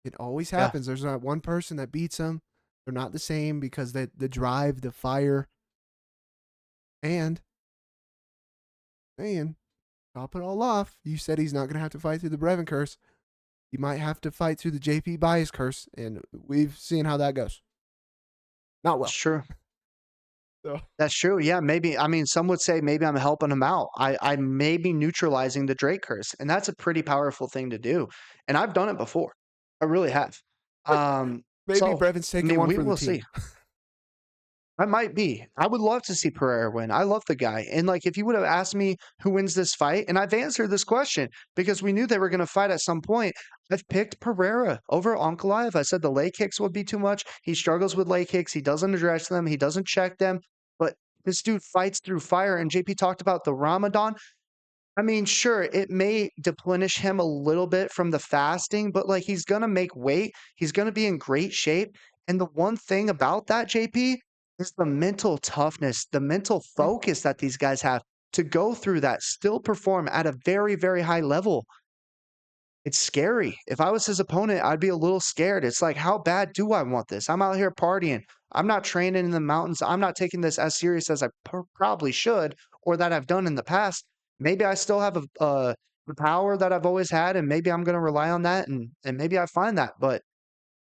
Speaker 1: It always happens. There's not one person that beats them. They're not the same because the drive, the fire, and top it all off. You said he's not going to have to fight through the Brevin curse. He might have to fight through the JP bias curse, and we've seen how that goes. Not well.
Speaker 2: That's true.
Speaker 1: So.
Speaker 2: That's true. Yeah, maybe. I mean, some would say maybe I'm helping him out. I may be neutralizing the Drake curse, and that's a pretty powerful thing to do. And I've done it before. I really have.
Speaker 1: Maybe
Speaker 2: So,
Speaker 1: Brevin's
Speaker 2: I
Speaker 1: taking
Speaker 2: mean,
Speaker 1: one
Speaker 2: we
Speaker 1: for the
Speaker 2: will
Speaker 1: team.
Speaker 2: see. I might be. I would love to see Pereira win. I love the guy. And like, if you would have asked me who wins this fight, and I've answered this question because we knew they were going to fight at some point, I've picked Pereira over Ankalaev. I said the leg kicks would be too much. He struggles with leg kicks. He doesn't address them. He doesn't check them. But this dude fights through fire. And JP talked about the Ramadan. I mean, sure, it may deplenish him a little bit from the fasting, but like he's gonna make weight. He's gonna be in great shape. And the one thing about that, JP, is the mental toughness, the mental focus that these guys have to go through that, still perform at a very, very high level. It's scary. If I was his opponent, I'd be a little scared. It's like, how bad do I want this? I'm out here partying. I'm not training in the mountains. I'm not taking this as serious as I probably should or that I've done in the past. Maybe I still have the power that I've always had, and maybe I'm going to rely on that, and maybe I find that. But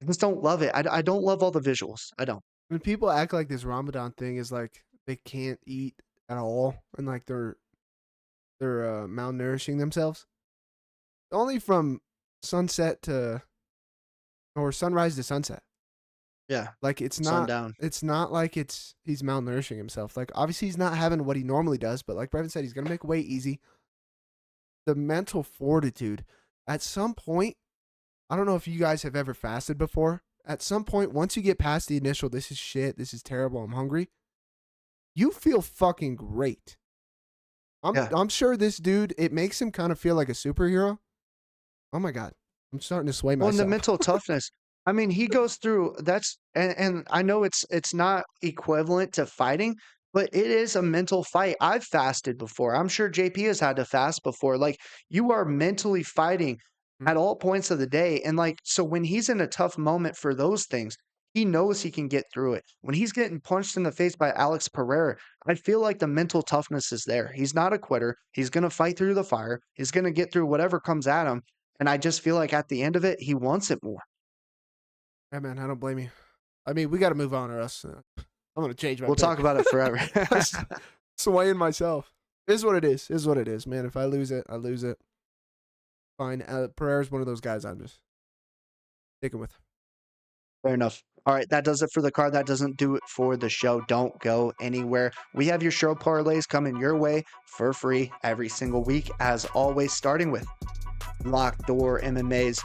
Speaker 2: I just don't love it. I don't love all the visuals. I don't.
Speaker 1: When people act like this Ramadan thing is like they can't eat at all and like they're malnourishing themselves, only from sunset to or sunrise to sunset.
Speaker 2: Yeah.
Speaker 1: Like it's
Speaker 2: Sundown.
Speaker 1: not like he's malnourishing himself. Like obviously he's not having what he normally does, but like Brevin said, he's gonna make weight easy. The mental fortitude. At some point, I don't know if you guys have ever fasted before. At some point, once you get past the initial, this is shit, this is terrible, I'm hungry, you feel fucking great.
Speaker 2: Yeah.
Speaker 1: I'm sure this dude, it makes him kind of feel like a superhero. Oh my God. I'm starting to sway
Speaker 2: Well, and the
Speaker 1: myself.
Speaker 2: mental toughness. I mean, he goes through and I know it's not equivalent to fighting, but it is a mental fight. I've fasted before. I'm sure JP has had to fast before. Like you are mentally fighting
Speaker 1: Mhm.
Speaker 2: at all points of the day. And like so when he's in a tough moment for those things, he knows he can get through it. When he's getting punched in the face by Alex Pereira, I feel like the mental toughness is there. He's not a quitter. He's going to fight through the fire. He's going to get through whatever comes at him. And I just feel like at the end of it, he wants it more.
Speaker 1: Yeah, man, I don't blame you. I mean, we got to move on or else I'm going to change my
Speaker 2: We'll
Speaker 1: pick.
Speaker 2: talk about it forever.
Speaker 1: Swaying myself. Is what it is. Is what it is, man. If I lose it, I lose it. Fine. Pereira's one of those guys I'm just sticking with.
Speaker 2: Fair enough. All right, that does it for the card. That doesn't do it for the show. Don't go anywhere. We have your show parlays coming your way for free every single week, as always, starting with Locked Door MMA's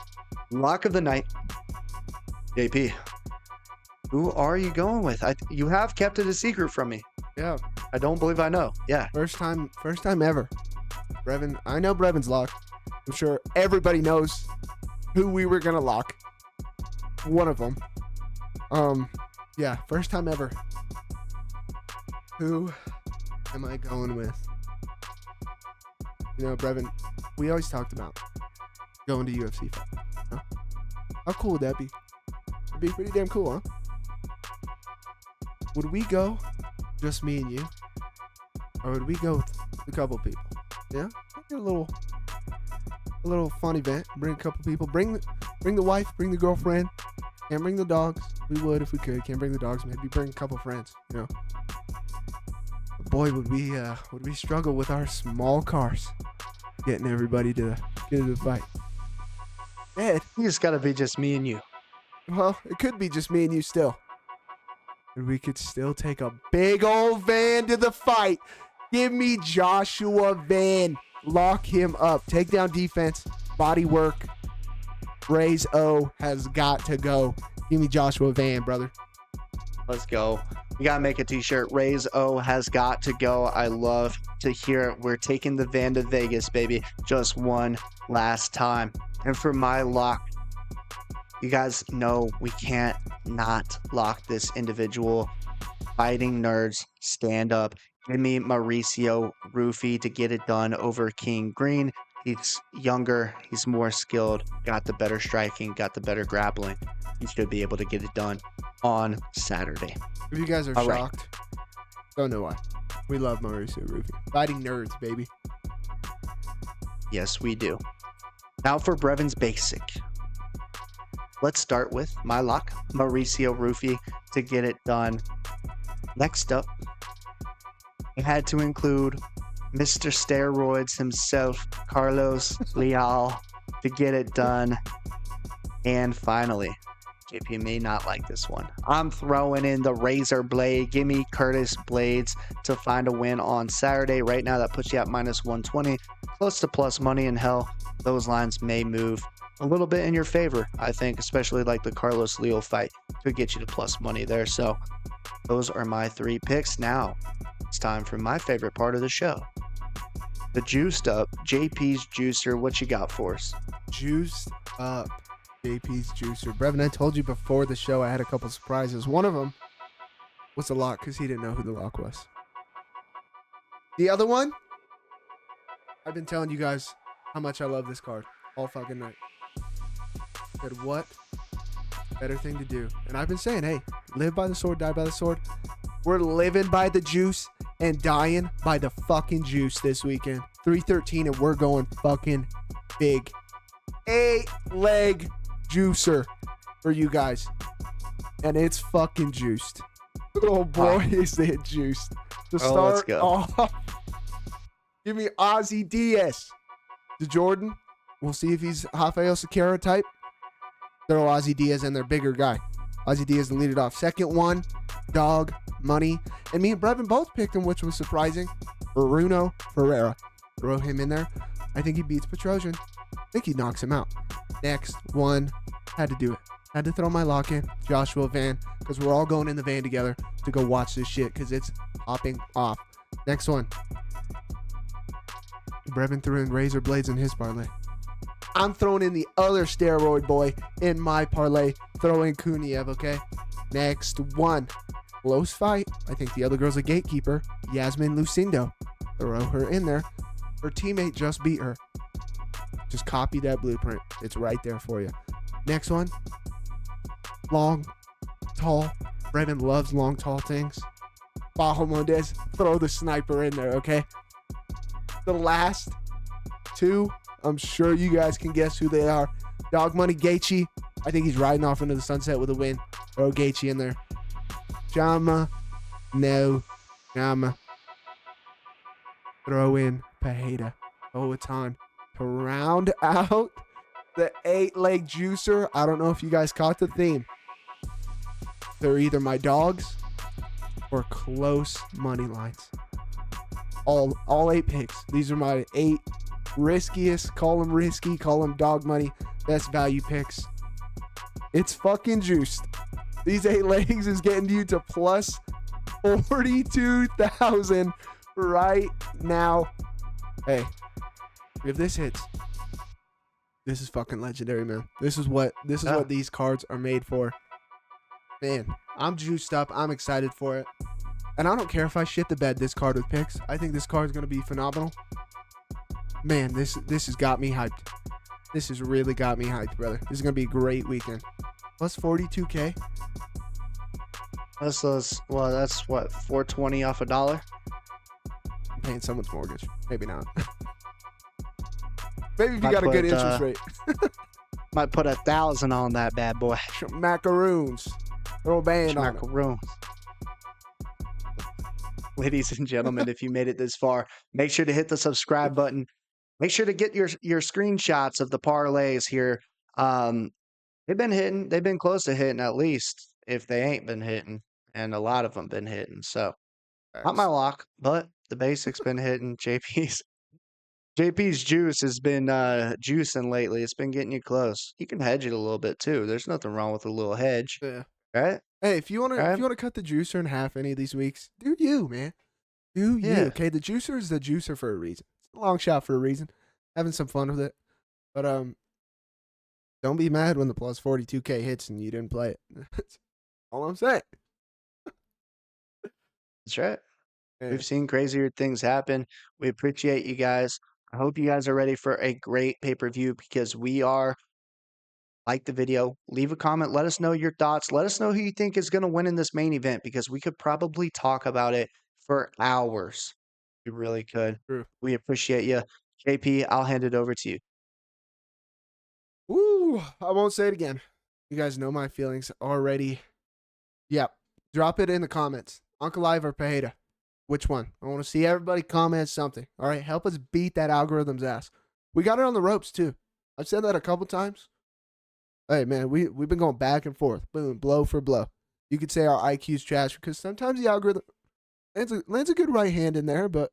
Speaker 2: Lock of the Night. JP, who are you going with? You have kept it a secret from me.
Speaker 1: Yeah.
Speaker 2: I don't believe I know. Yeah.
Speaker 1: First time ever. Brevin, I know Brevin's locked. I'm sure everybody knows who we were going to lock. One of them. Yeah, first time ever. Who am I going with? You know, Brevin, we always talked about going to UFC fight. Huh? How cool would that be? It'd be pretty damn cool, huh? Would we go just me and you? Or would we go with a couple people? Yeah? Get a little fun event. Bring a couple people. Bring the wife, bring the girlfriend. Can't bring the dogs. We would if we could. Can't bring the dogs. Maybe bring a couple friends. You know. But boy, would we struggle with our small cars getting everybody to get into the fight. Ed.
Speaker 2: You just got to be just me and you.
Speaker 1: Well, it could be just me and you still. And we could still take a big old van to the fight. Give me Joshua Van. Lock him up. Take down defense. Body work. Raise O has got to go. Give me Joshua Van, brother.
Speaker 2: Let's go. We got to make a t-shirt. Raise O has got to go. I love to hear it. We're taking the van to Vegas, baby. Just one last time. And for my lock, you guys know we can't not lock this individual. Fighting nerds, stand up. Give me Mauricio Ruffy to get it done over King Green. He's younger, he's more skilled, got the better striking, got the better grappling. He should be able to get it done on Saturday.
Speaker 1: If you guys are
Speaker 2: All right.
Speaker 1: shocked, don't know why. We love Mauricio Ruffy. Fighting nerds, baby.
Speaker 2: Yes, we do. Now for Brevin's Basic. Let's start with my lock, Mauricio Ruffy, to get it done. Next up, I had to include Mr. Steroids himself, Carlos Leal, to get it done. And finally, JP may not like this one. I'm throwing in the Razor Blade. Give me Curtis Blaydes to find a win on Saturday. Right now, that puts you at minus 120, close to plus money. And hell, those lines may move a little bit in your favor, I think, especially like the Carlos Leal fight could get you to plus money there. So those are my three picks. Now it's time for my favorite part of the show. The Juiced Up JP's Juicer. What you got for us?
Speaker 1: Juiced up JP's Juicer. Brevin, I told you before the show I had a couple surprises. One of them was a lock because he didn't know who the lock was. The other one, I've been telling you guys how much I love this card all fucking night. Said what better thing to do? And I've been saying, hey, live by the sword, die by the sword. We're living by the juice and dying by the fucking juice this weekend. 313 and we're going fucking big. 8-leg juicer for you guys. And it's fucking juiced. Oh boy, is it juiced. To
Speaker 2: let's
Speaker 1: start
Speaker 2: go.
Speaker 1: off, give me Ozzy Diaz. To Jordan. We'll see if he's Rafael Sequeira type. Throw Ozzy Diaz in their bigger guy. Ozzy Diaz to lead it off. Second one, dog money. And me and Brevin both picked him, which was surprising. Morono Ferreira. Throw him in there. I think he beats Petrosyan. I think he knocks him out. Next one, had to do it. Had to throw my lock in. Joshua van, because we're all going in the van together to go watch this shit because it's popping off. Next one. Brevin threw in razor blades in his parlay. I'm throwing in the other steroid boy in my parlay. Throw in Kuniev, okay? Next one. Close fight. I think the other girl's a gatekeeper. Yasmin Lucindo. Throw her in there. Her teammate just beat her. Just copy that blueprint. It's right there for you. Next one. Long, tall. Brevin loves long, tall things. Bahamondes. Throw the sniper in there, okay? The last two, I'm sure you guys can guess who they are. Dog money Gaethje. I think he's riding off into the sunset with a win. Throw Gaethje in there. Jama. No. Jama. Throw in Pereira. Oh, it's on. To round out the 8-leg juicer. I don't know if you guys caught the theme. They're either my dogs or close money lines. All 8 picks. These are my 8 riskiest. Call them risky. Call them dog money. Best value picks. It's fucking juiced. These 8 legs is getting you to plus 42,000 right now. Hey, if this hits, this is fucking legendary, man. This is what these cards are made for. Man, I'm juiced up. I'm excited for it. And I don't care if I shit the bed this card with picks. I think this card is going to be phenomenal. Man, this has got me hyped. This has really got me hyped, brother. This is going to be a great weekend. Plus 42K.
Speaker 2: That's what, 420 off $1?
Speaker 1: I'm paying someone's mortgage. Maybe not. Maybe if you got a good interest rate.
Speaker 2: Might put 1,000 on that bad boy.
Speaker 1: Macaroons. Throw a band on it.
Speaker 2: Macaroons. Ladies and gentlemen, if you made it this far, make sure to hit the subscribe button. Make sure to get your screenshots of the parlays here. They've been hitting. They've been close to hitting at least, if they ain't been hitting. And a lot of them been hitting. So, not my lock, but the basics been hitting. JP's juice has been juicing lately. It's been getting you close. You can hedge it a little bit too. There's nothing wrong with a little hedge.
Speaker 1: Yeah.
Speaker 2: Right?
Speaker 1: Hey, if you wanna cut the juicer in half any of these weeks, do you, man? Do you?
Speaker 2: Yeah.
Speaker 1: Okay, the juicer is the juicer for a reason. It's a long shot for a reason. Having some fun with it. But don't be mad when the plus 42K hits and you didn't play it. That's all I'm saying.
Speaker 2: That's right.
Speaker 1: Yeah.
Speaker 2: We've seen crazier things happen. We appreciate you guys. I hope you guys are ready for a great pay-per-view because we are. Like the video, leave a comment, let us know your thoughts. Let us know who you think is going to win in this main event because we could probably talk about it for hours. We really could.
Speaker 1: True.
Speaker 2: We appreciate you. JP, I'll hand it over to you.
Speaker 1: Woo! I won't say it again. You guys know my feelings already. Yep. Drop it in the comments. Ankalaev or Pereira? Which one? I want to see everybody comment something. All right, help us beat that algorithm's ass. We got it on the ropes too. I've said that a couple times. Hey, man, we've been going back and forth, boom, blow for blow. You could say our IQ's trash because sometimes the algorithm lands a good right hand in there, but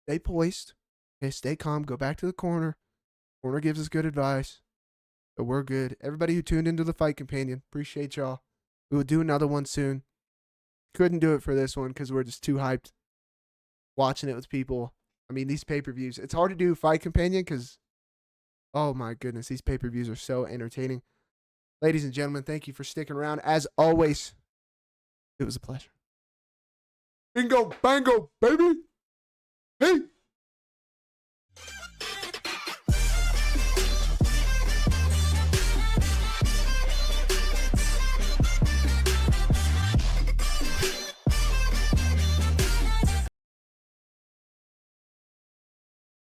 Speaker 1: stay poised. Okay, stay calm. Go back to the corner. Corner gives us good advice. But we're good. Everybody who tuned into the Fight Companion, appreciate y'all. We will do another one soon. Couldn't do it for this one because we're just too hyped watching it with people. I mean, these pay-per-views, it's hard to do Fight Companion because oh my goodness, these pay-per-views are so entertaining. Ladies and gentlemen, thank you for sticking around. As always, it was a pleasure. Bingo, bango, baby. Hey.